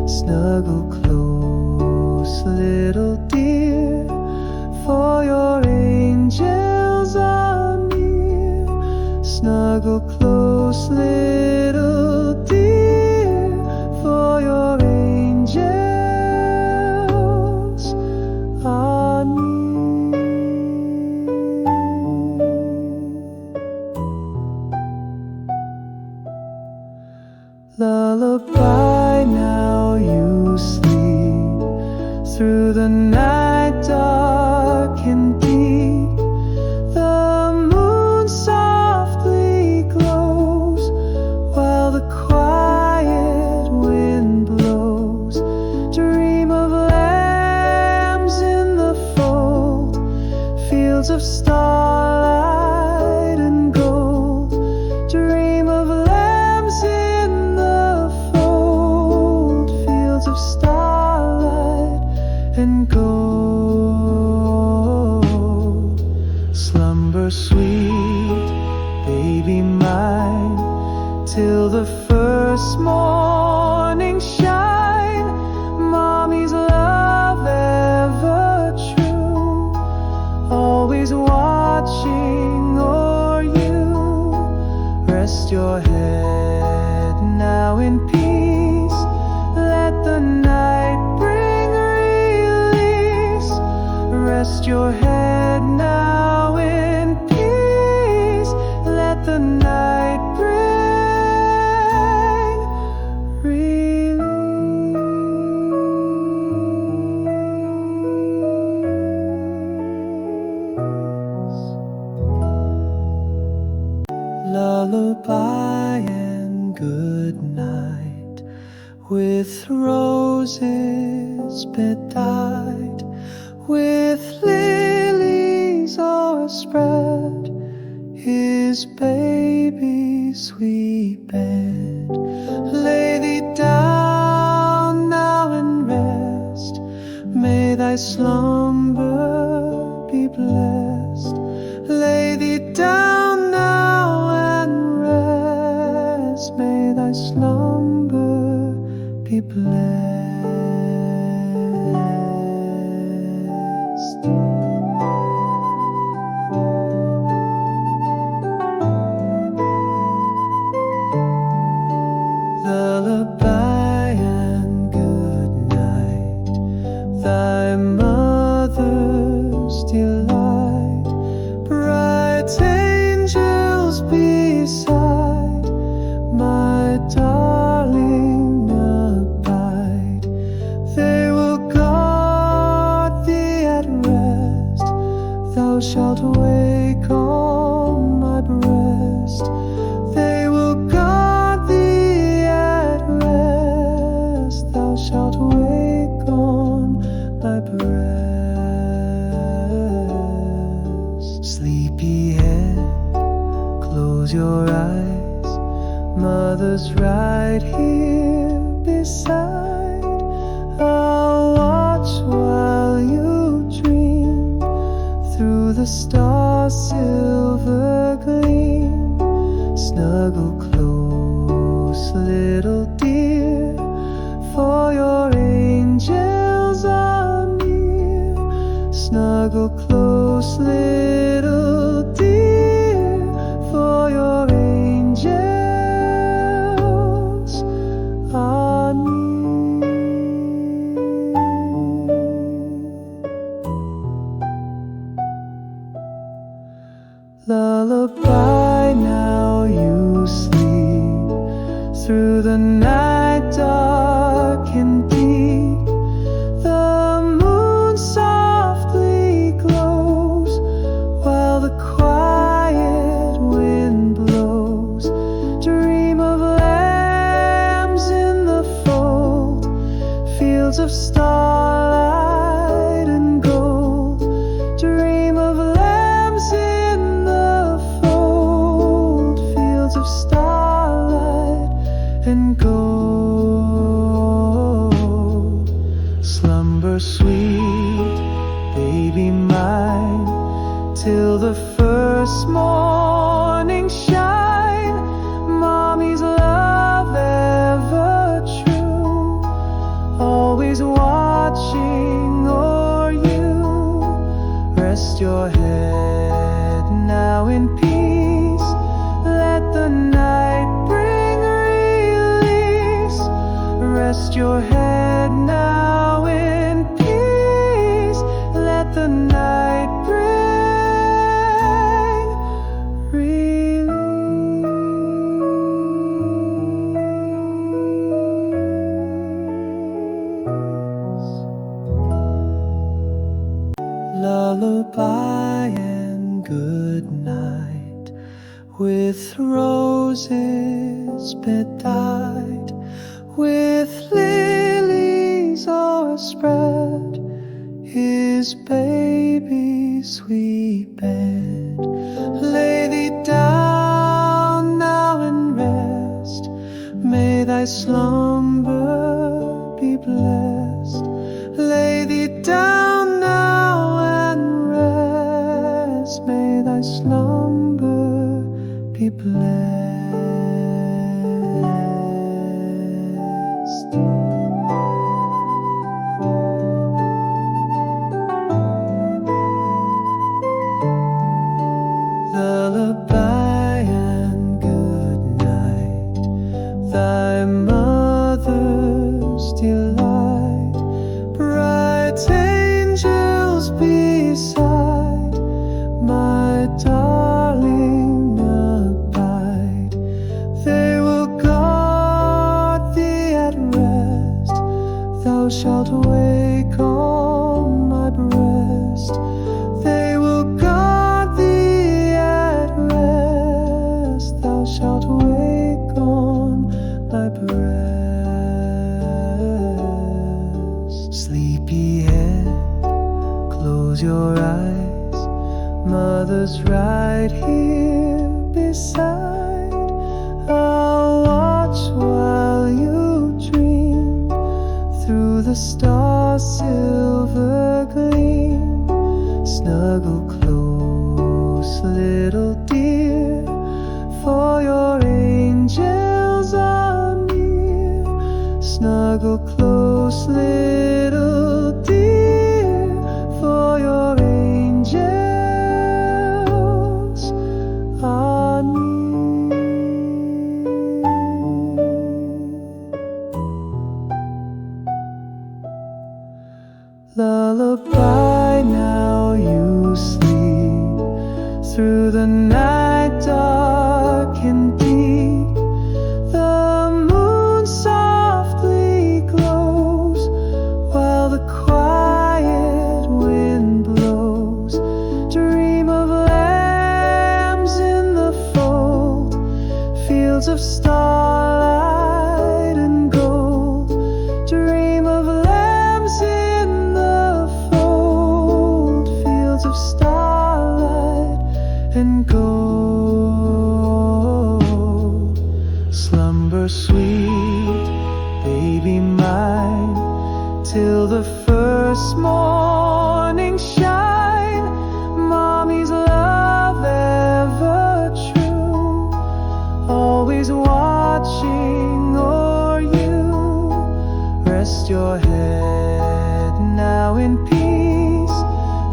A: Snuggle close, little dear, for your angels are near. Snuggle close, little dear, for your angels are near. Lullaby, now you sleep through the night dark and deep. The moon softly glows while the quiet wind blows. Dream of lambs in the fold, fields of starlight and gold. Dream of lambs in the fold, fields of starlight and gold. Slumber sweet, baby mine, till the first morning shine. Mommy's love ever true, always watching o'er you. Rest your head now in peace. Let the night bring release. Rest your head now in peace. Let the night bring release. Lullaby and good night, with roses bedight, with lilies o'erspread, his baby's sweet bed. Lay thee down now and rest. May thy slumber be blessed. Lay thee down now and rest. May thy slumber be blessed. Lullaby and good night, thy mother's delight. shalt wake on my breast. They will guard thee at rest. Thou shalt wake on my breast. Sleepyhead, close your eyes. Mother's right here beside. I'll watch while you dream through the stars' silver gleam. Snuggle close, little dear, for your angels are near. Snuggle close, little dear, for your angels are near. Lullaby, now you sleep through the night dark and deep. The moon softly glows while the quiet wind blows. Dream of lambs in the fold, fields of starlight and gold. Dream of lambs in the fold, fields of starlight and gold. Slumber sweet, baby mine, till the first morning shine. Mommy's love ever true, always watching o'er you. Rest your head now in peace, let the night bring release. Rest your head now in peace, let the night bring release. Lullaby and good night, with roses bedight, with lilies o'erspread, his baby's sweet bed. Lay thee down now and rest, may thy slumber be blessed. Lay thee down now and rest, may thy slumber be blessed. Lullaby and good night, thy mother's delight. Bright angels beside, my darling abide. They will guard thee at rest. Thou shalt wake on my breast. They will guard thee at rest. Thou shalt wake on my breast. Sleepyhead, close your eyes. Mother's right here beside. I'll watch while you dream through the stars' silver gleam. Snuggle close, little dear, for your angels are near. Snuggle close, little dear, for your angels are near. Lullaby, now you sleep through the night dark and deep. The moon softly glows while the quiet wind blows. Dream till the first morning shine. Mommy's love ever true, always watching o'er you. Rest your head now in peace,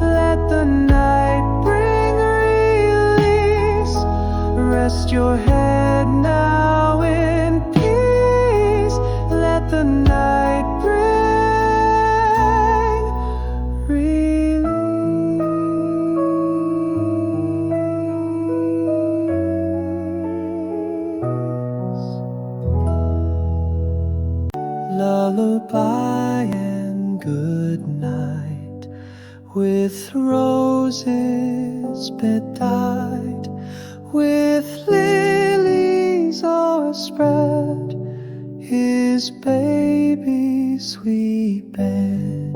A: let the night bring release. Rest your head now in peace, let the night bring release. Lullaby and good night, with roses bedight, with lilies o'erspread, his baby's sweet bed.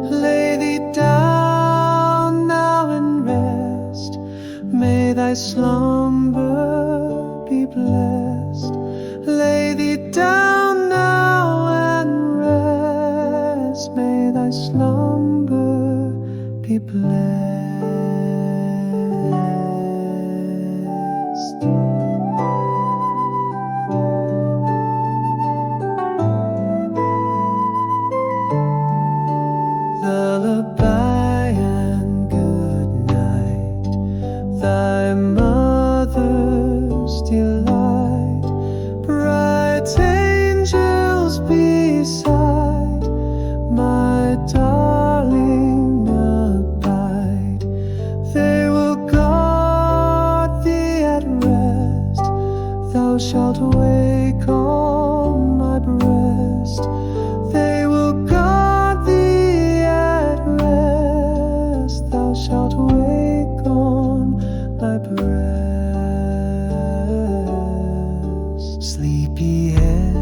A: Lay thee down now and rest, may thy slumber be blessed. Lay thee down now and rest, may thy slumber be blessed. Lullaby and good night, thy mother's delight, bright angels beside, my darling abide. They will guard thee at rest, thou shalt wake on my breast. They will guard thee at rest, thou shalt wake on my breast. Sleepy head,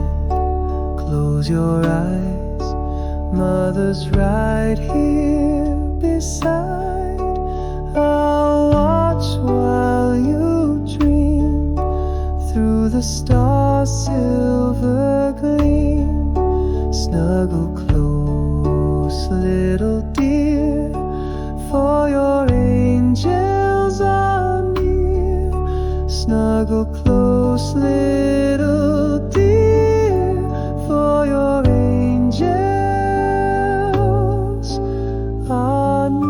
A: close your eyes, mother's right here beside. I'll watch while you dream, through the stars' silver gleam. Snuggle close, little dear, for your angels are near. Snuggle close, little dear, for your angels are near.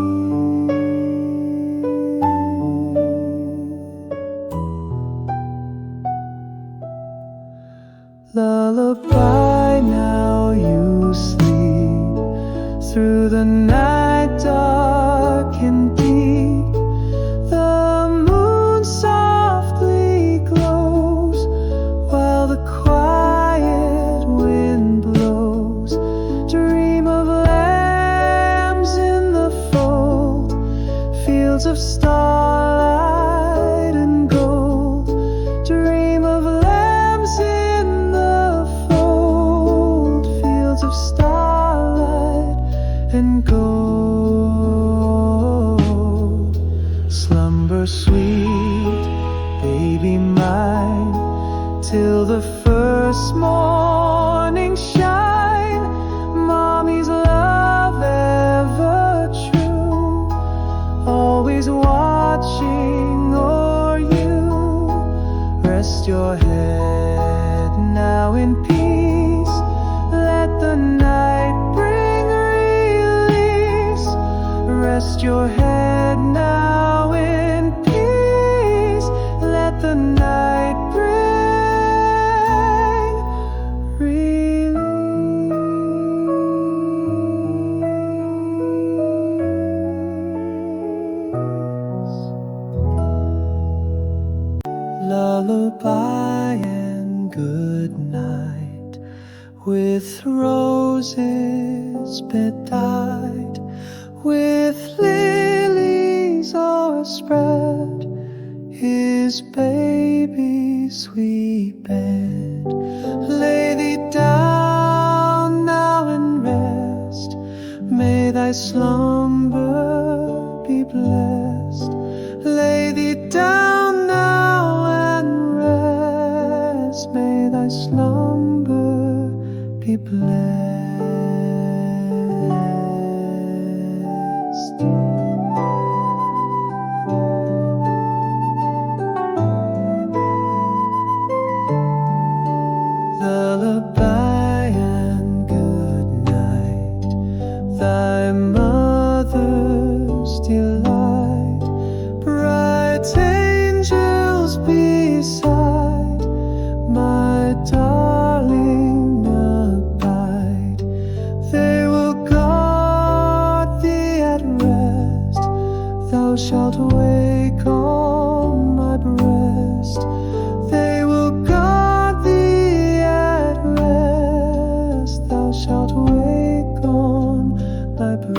A: Lullaby, now you sleep, through the night dark and deep. The moon softly glows, while the quiet wind blows. Dream of lambs in the fold, fields of starlight and gold. Dream of lambs in the fold, fields of starlight and gold. Slumber sweet, baby mine, till the first morning shine. Mommy's love ever true, always watching o'er you. Rest your head now in peace, let the night bring release. Rest your head now in peace, let the night bring release. Lullaby and good night, with roses bedight, with lilies o'erspread, his baby's sweet bed. Lay thee down now and rest, may thy slumber be blessed. Lay thee down now and rest, may thy slumber be blessed. thy mother's delight, bright angels beside, my darling abide. They will guard thee at rest, thou shalt wake on my breast. They will guard thee at rest, thou shalt wake on my breast.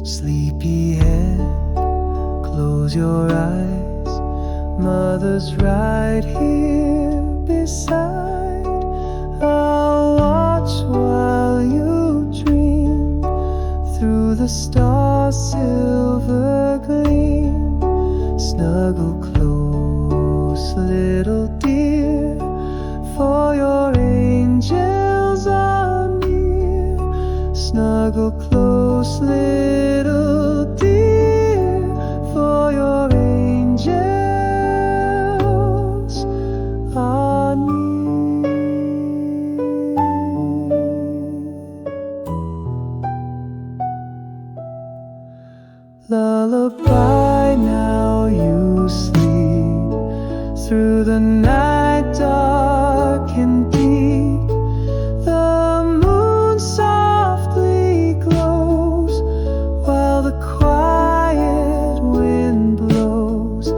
A: Sleepy head, close your eyes, mother's right here beside. I'll watch while you dream through the stars' silver gleam. Snuggle close, little dear, for your angels are near. Snuggle close, little dear, for your angels are near. Lullaby, now you sleep through the night dark and deep. The moon softly glows while the quiet wind blows.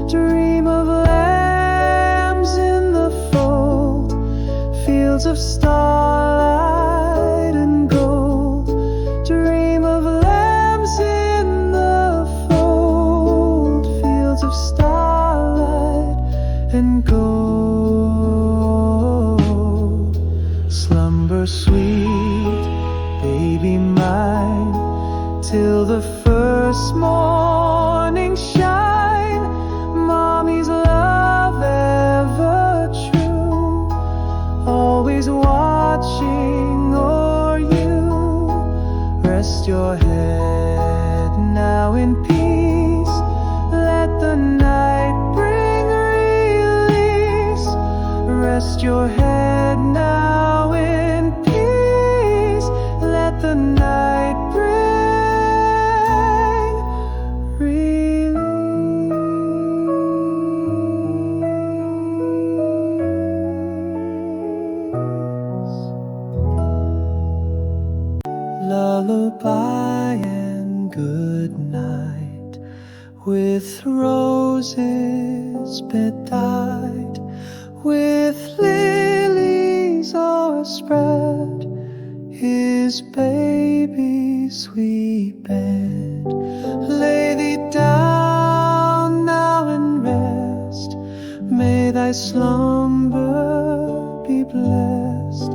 A: Dream of lambs in the fold, fields of starlight and gold. Dream of lambs in the fold, fields of starlight and gold. Slumber sweet, baby mine, till the first morning shine. Mommy's love ever true, always watching o'er you. Rest your head now in peace, let the night bring release. Rest your head now in peace, let the night bring release. Lullaby and good night, with roses bedight, with lilies o'erspread, his baby's sweet bed. Lay thee down now and rest, may thy slumber be blessed.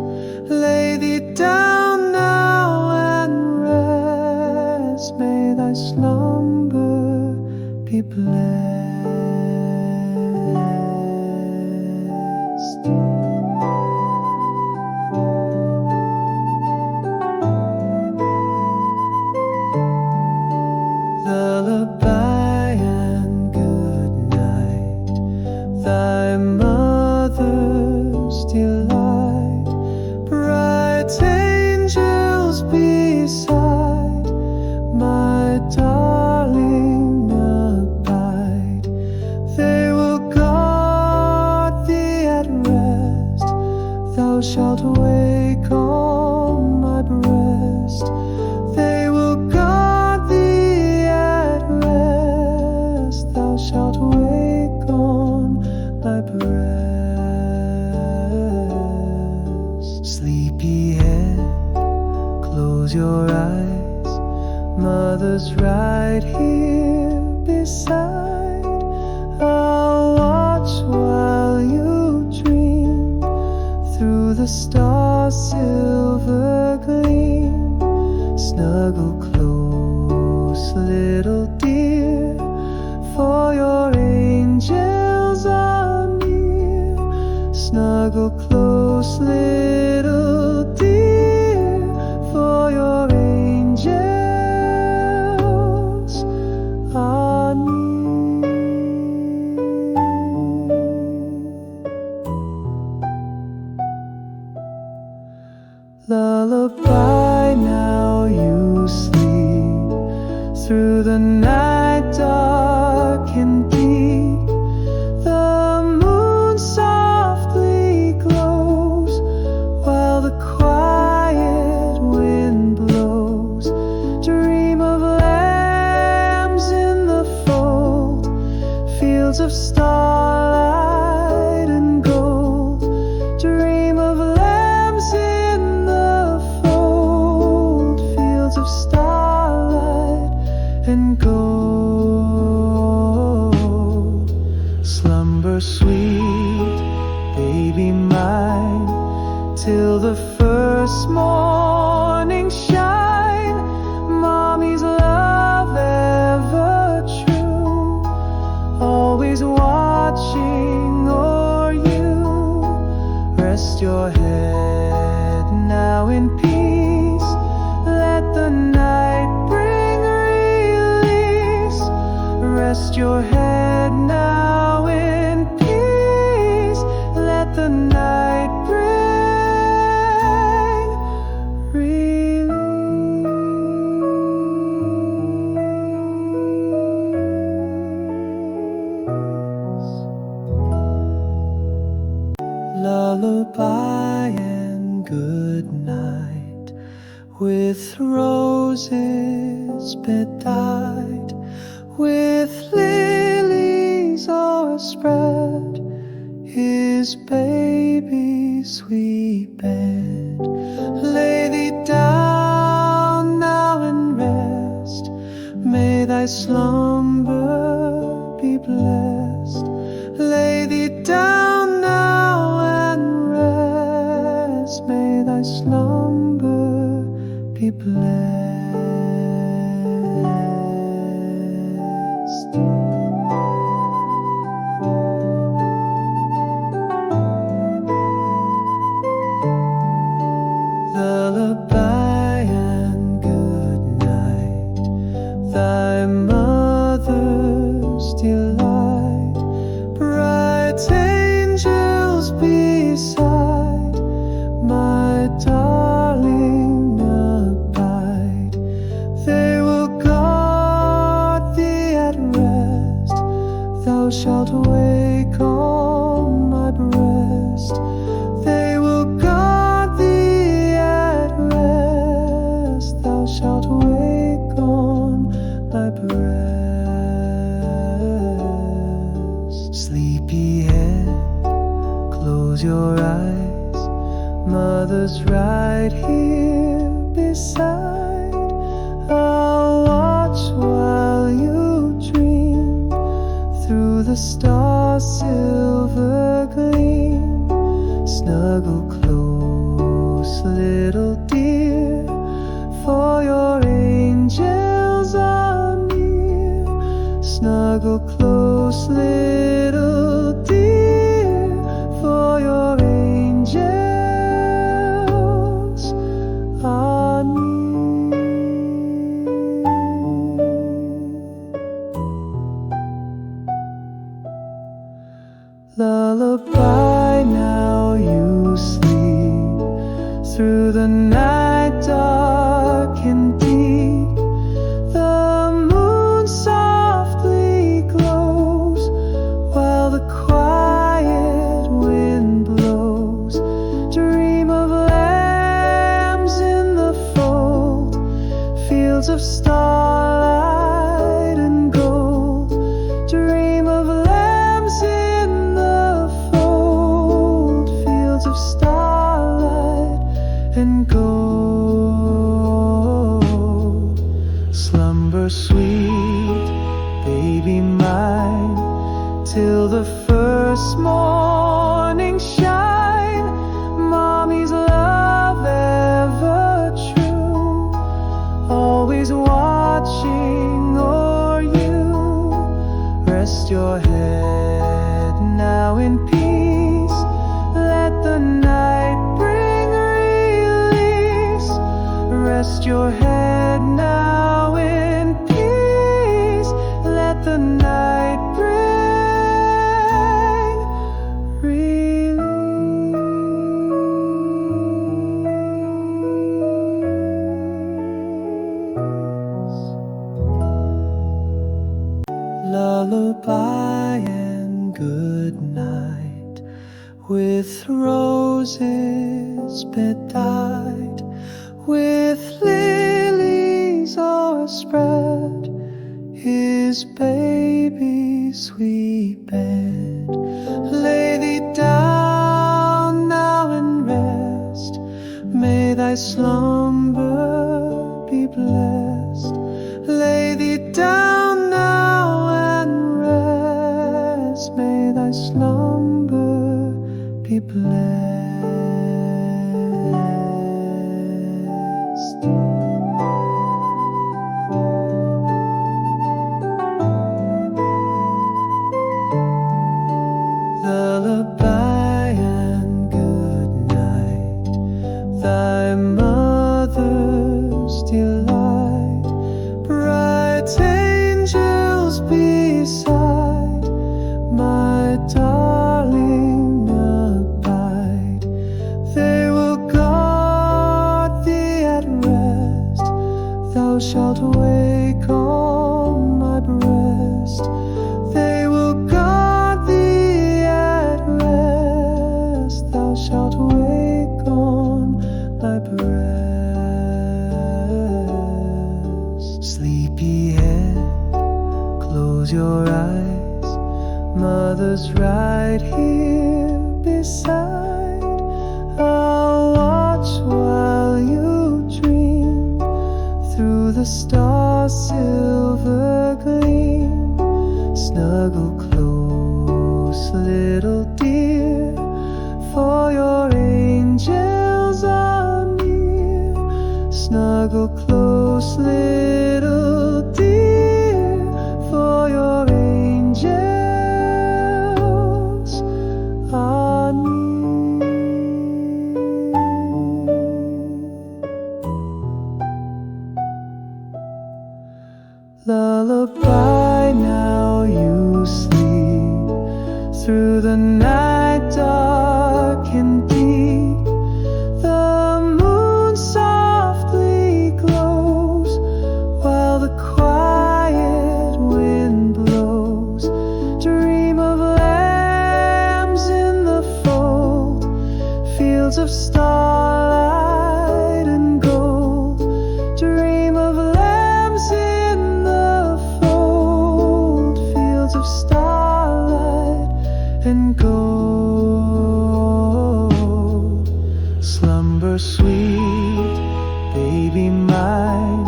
A: Lay thee down now and rest, may thy slumber be blessed. Lullaby and good night, thy mother's delight, bright angels beside, my darling abide. They will guard thee at rest, thou shalt wake on my breast. They will guard thee at rest, thou shalt wake on my breast. Sleepy head, close your eyes, mother's right here beside. I'll watch while you dream through the stars' silver gleam. Snuggle close, little dear, for your angels are near. Snuggle close, little dear, for your angels are near. Lullaby, now you sleep through the night dark and deep. The moon softly glows while the quiet wind blows. Dream of lambs in the fold, fields of starlight and gold. Dream of lambs in the fold, fields of starlight and gold. Slumber sweet, baby mine, till the first morning shine. Mommy's love ever true, always watching o'er you. Rest your head now in peace, let the night bring release. Rest your head now in peace, let the night bring release. Lullaby and good night, with roses bedight, with lilies o'erspread, his baby's sweet bed. Lay thee down now and rest, may thy slumber be blessed. Lay thee down now and rest, may thy slumber be blessed. Lullaby and good night, thy mother's delight. Bright angels beside, my darling abide. They will guard thee at rest, thou shalt wake on my breast. They will guard thee at rest, thou shalt wake on my breast. Sleepy head, close your eyes, mother's right here beside. I'll watch while you dream through the star's silver gleam. Snuggle close, little dear, for your angels are near. Snuggle close, little dear, for your angels are near. Lullaby, now you sleep through the night dark and deep. The moon softly glows while the quiet wind blows. Dream of lambs in the fold, fields of starlight and gold. Dream of lambs in the fold, fields of starlight and gold. Slumber sweet, baby mine, till the first morning shine. Mommy's love ever true, always watching o'er you. Rest your head now in peace, let the night bring release. Rest your head now in peace, let the night bring release. lullaby and good night, with roses bedight, with lilies o'erspread, his baby's sweet bed. Lay thee down now and rest, may thy slumber be blessed. Lay thee down now and rest, may thy slumber be blessed. Lullaby and good night, thy mother's delight, bright angels beside, my darling abide. They will guard thee at rest, thou shalt wake on my breast. They will guard thee at rest, thou shalt wake on my breast. Sleepyhead, close your eyes, mother's right here beside. I'll watch while you dream, through the stars' silver gleam. Snuggle close, little dear, for your angels are near. Snuggle close, little dear, for your angels are near. Lullaby, now you sleep, through the night dark and deep. The moon softly glows, while the quiet wind blows. Dream of lambs in the fold, fields of starlight and gold. Dream of lambs in the fold, fields of starlight and gold. Slumber sweet, baby mine,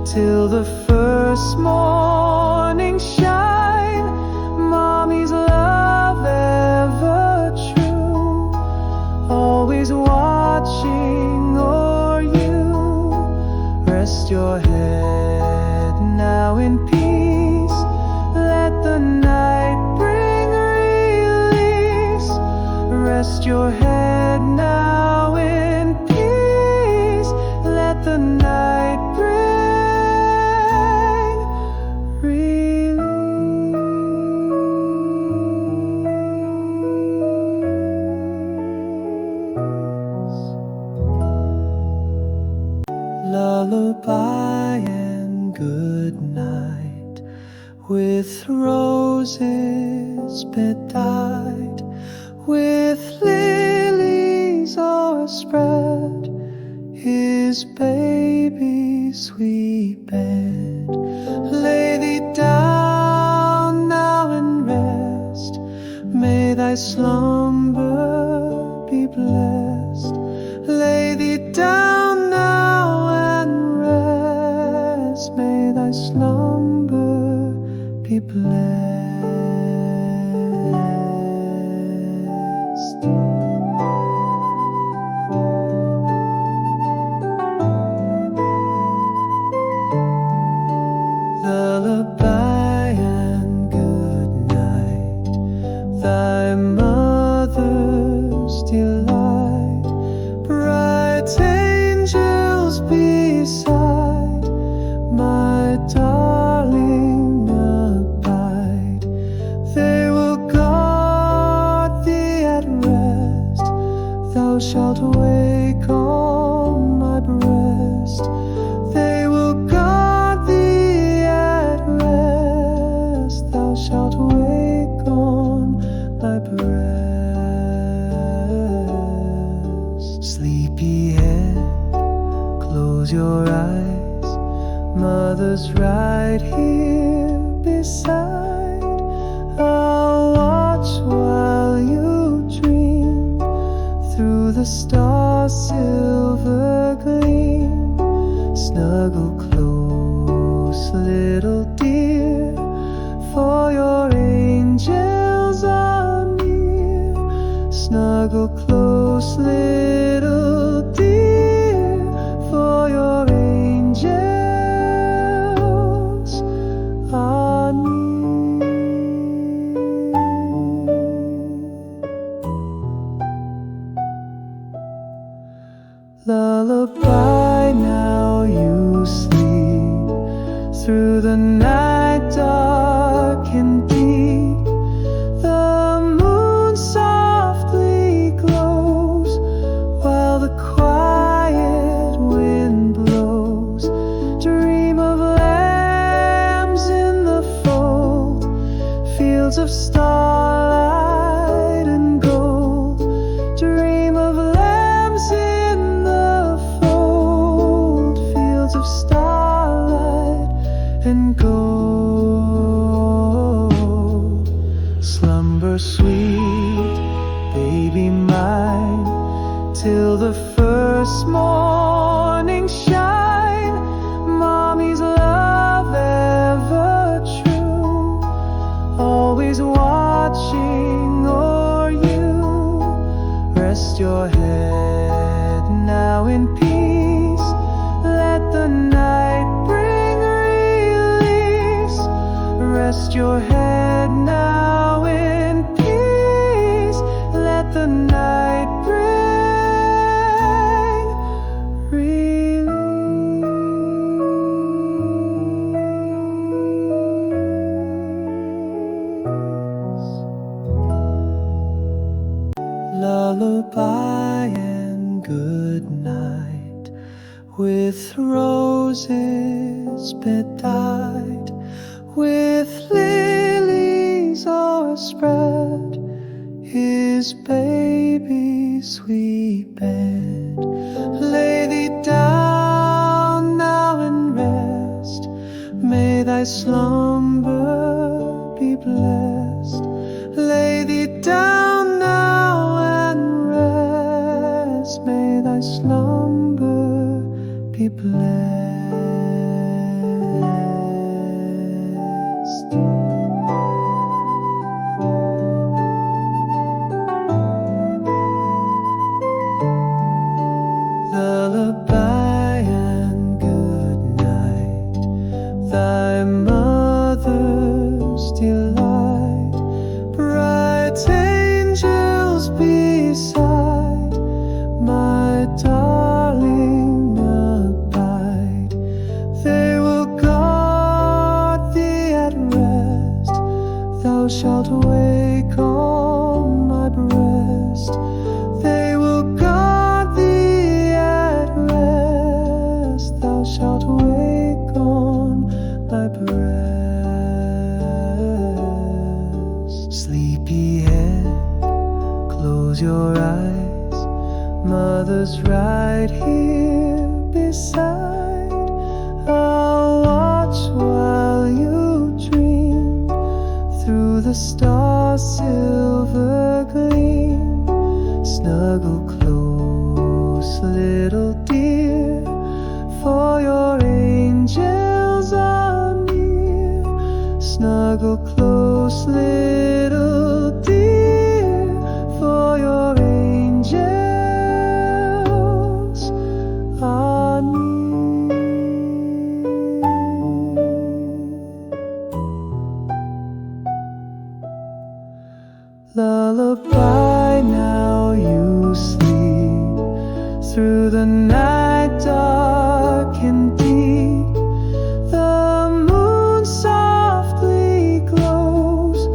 A: till the first morning shine. Mommy's love ever true, always watching o'er you. Rest your head now in peace, let the night bring release. Rest your head now in peace, let the night bring release. Lullaby and good night, with roses bedight, with lilies o'erspread, his baby's sweet bed. Lay thee down now and rest, may thy slumber be blessed. Lay thee down now and rest, may thy slumber be blessed. Lullaby and good night, thy mother's delight, bright angels beside, my darling abide. Close your eyes, mother's right here beside. I'll watch while you dream through the stars' silver gleam. Snuggle close, little dear, for your angels are near. Snuggle close, little dear, for your angels are near. Lullaby, now you sleep through the night dark and deep. The moon softly glows while the quiet wind blows. Dream of lambs in the fold, fields of starlight and gold. Dream of lambs in the fold, fields of starlight and gold. Slumber sweet, baby mine, till the first morning shine. Mommy's love ever true, always watching o'er you. Rest your head now in peace, let the night bring release. Rest your head now in peace, let the night bring release. Lullaby and good night, with roses bedight, with lilies o'erspread, his baby's sweet bed. Lay thee down now and rest, may thy slumber be blessed. Lay thee down now and rest, may thy slumber be blessed. Lullaby and good night, thy mother's delight. Bright angels beside, my darling abide. They will guard thee at rest, thou shalt wake on my breast. They will guard thee at rest, thou shalt wake on my breast. Sleepy head, close your eyes, mother's right here beside. I'll watch while you dream through the stars' silver gleam. Snuggle close, little dear, for your angels are near. Snuggle close, little dear, for your angels are near. Lullaby, now you sleep through the night dark and deep. The moon softly glows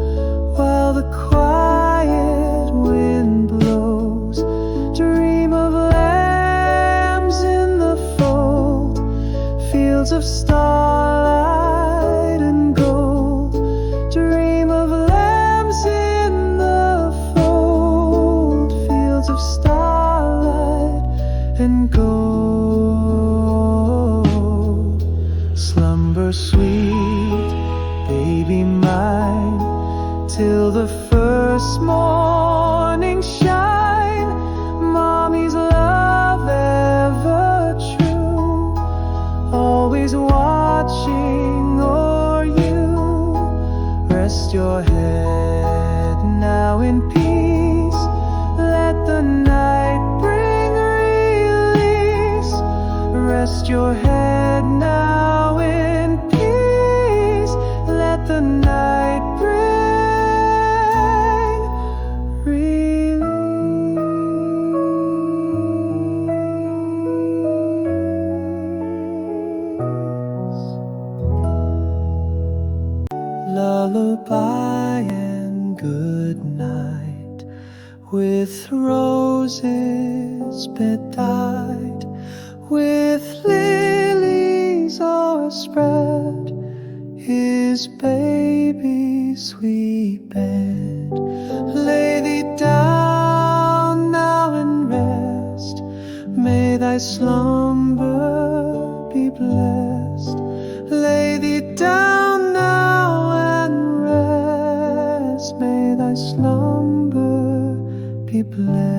A: while the quiet wind blows. Dream of lambs in the fold, fields of starlight and gold. Dream of lambs in the fold, fields of starlight and gold. sweet, baby mine, till the first morning shine. Mommy's love ever true, always watching o'er you. Rest your head now in peace, let the night bring release. Rest your head now in peace, let the night bring release. Lullaby and good night, with roses bedight, with lilies o'erspread, his baby's sweet bed. Lay thee down now and rest, may thy slumber be blessed. Lay thee down now and rest, may thy slumber be blessed.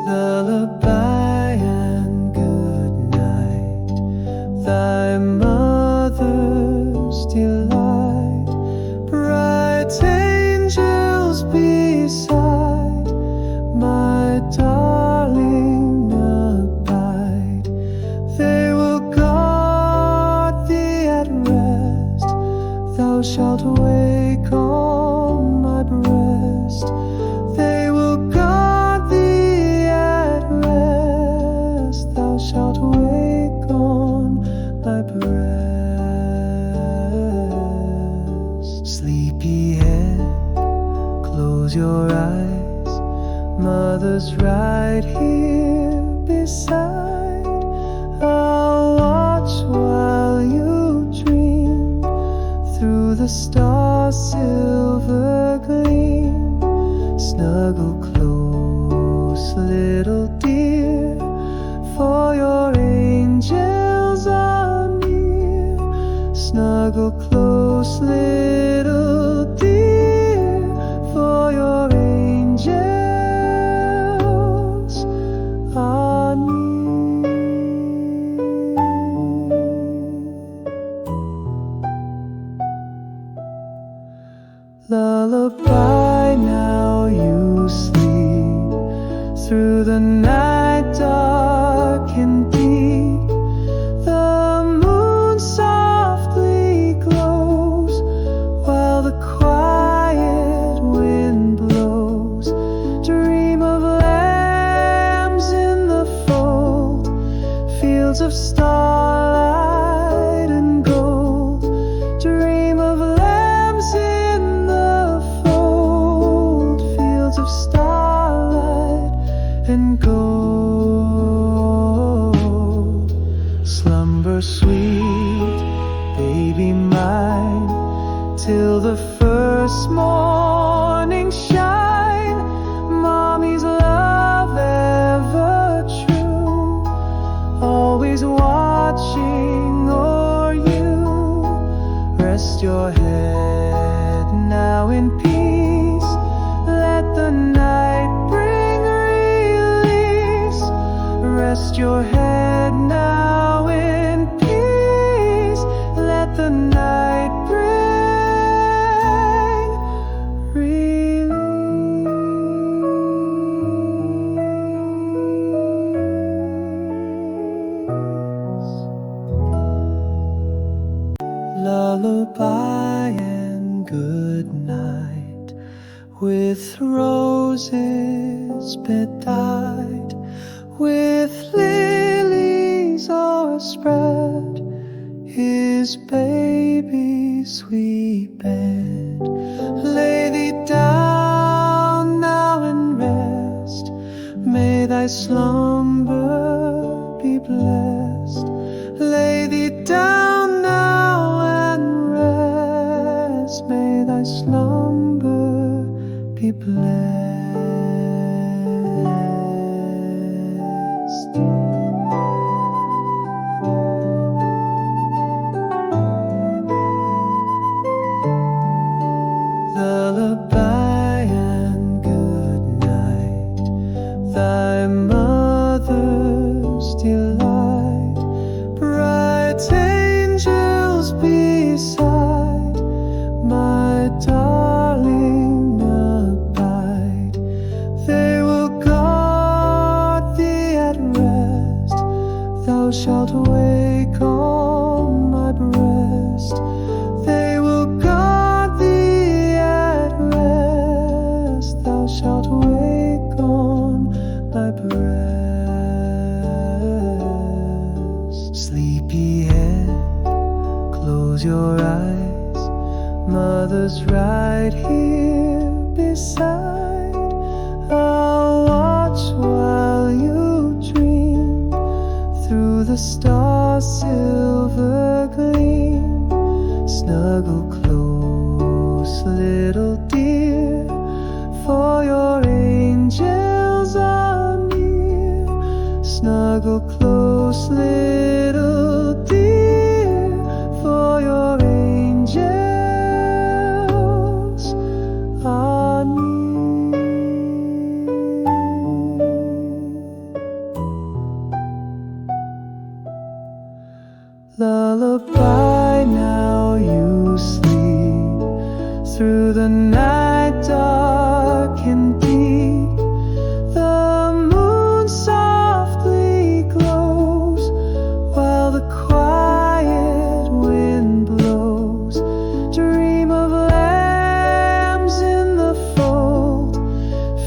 A: Lullaby and good night, thy mother's delight, bright angels beside, my darling abide. They will guard thee at rest, thou shalt wake on my breast. They will guard thee at rest, thou shalt wake on my breast. Sleepy head, close your eyes, mother's right here beside. I'll watch while you dream, through the stars' silver gleam. Snuggle close, little dear, for your angels are near. Snuggle close, little dear, for your angels are near. Lullaby, now you sleep, through the night dark and deep. The moon softly glows, while the quiet wind blows. Dream of lambs in the fold, fields of starlight and gold. Dream of lambs in the fold, fields of starlight and gold. Slumber sweet, baby mine, till the first morning shine. Mommy's love ever true, always watching o'er you. Rest your head now in peace, let the night bring release. Rest your head now in peace, let the night bring release. Lullaby and good night, with roses bedight, with lilies o'erspread, his baby's sweet bed. Lay thee down now and rest, may thy slumber be blessed. Lay thee down now and rest, may thy slumber be blessed. Lullaby and good night, thy mother's delight, bright angels beside, my darling abide. They will guard thee at rest, thou shalt wake on my breast. They will guard thee at rest, thou shalt wake on my breast. Sleepy head, close your eyes, mother's right here beside. I'll watch while you dream through the stars' silver gleam. Snuggle close, little dear, for your angels are near. Snuggle close, little dear, for your angels are near. Lullaby, now you sleep through the night dark and deep. The moon softly glows while the quiet wind blows. Dream of lambs in the fold,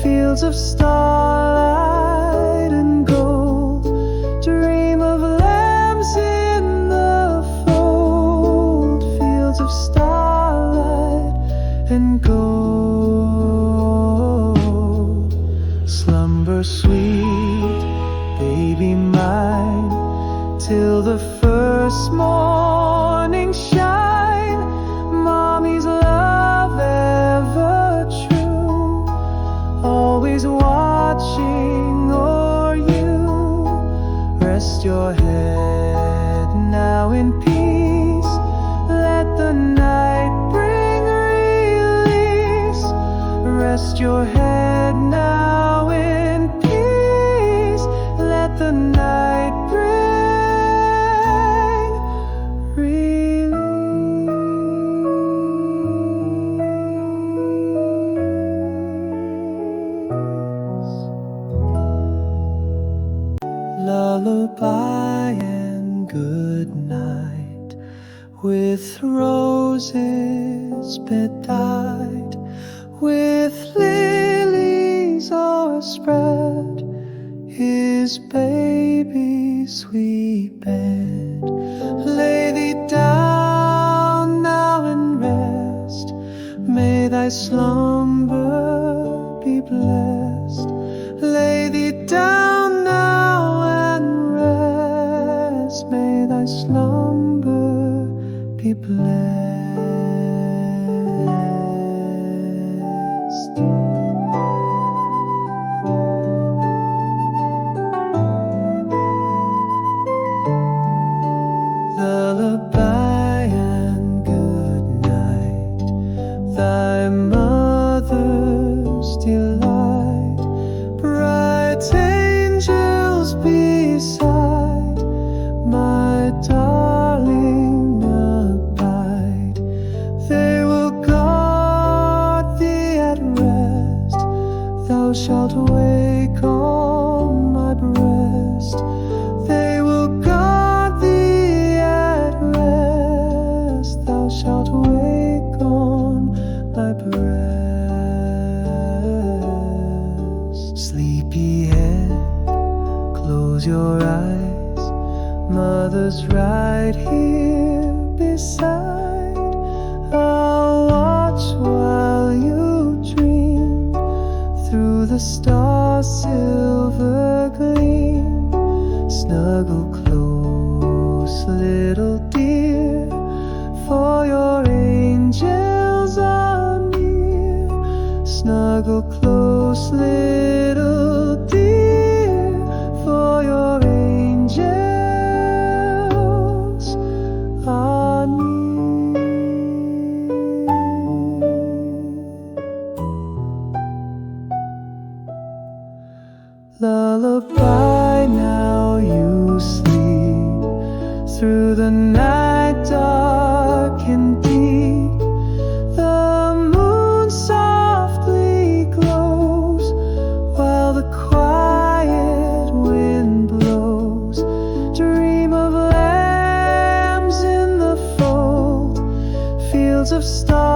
A: fields of starlight and gold. Dream of lambs in the fold, fields of starlight and gold. Slumber sweet, baby mine, till the first morning shine. Mommy's love ever true, always watching o'er you. Rest your head now in peace, let the night bring release. Rest your head now in peace, let the night bring release. Lullaby and good night, with roses bedight, with lilies o'erspread, his baby's sweet bed. Lay thee down now and rest, may thy slumber be blessed. Lay thee down now and rest, may thy slumber be blessed. Lullaby and good night, thy mother's delight, bright angels beside, my darling abide. They will guard thee at rest, thou shalt wake on my breast. They will guard thee at rest, thou shalt wake on my breast. Sleepy head, close your eyes, mother's right here beside. I'll watch while you dream through the stars' silver gleam. Snuggle close, little dear, for your angels are near. Snuggle Snuggle close, little dear, for your angels are near. Lullaby, now you sleep through the night dark and deep. The moon softly glows while the quiet wind blows. Dream of lambs in the fold, fields of stars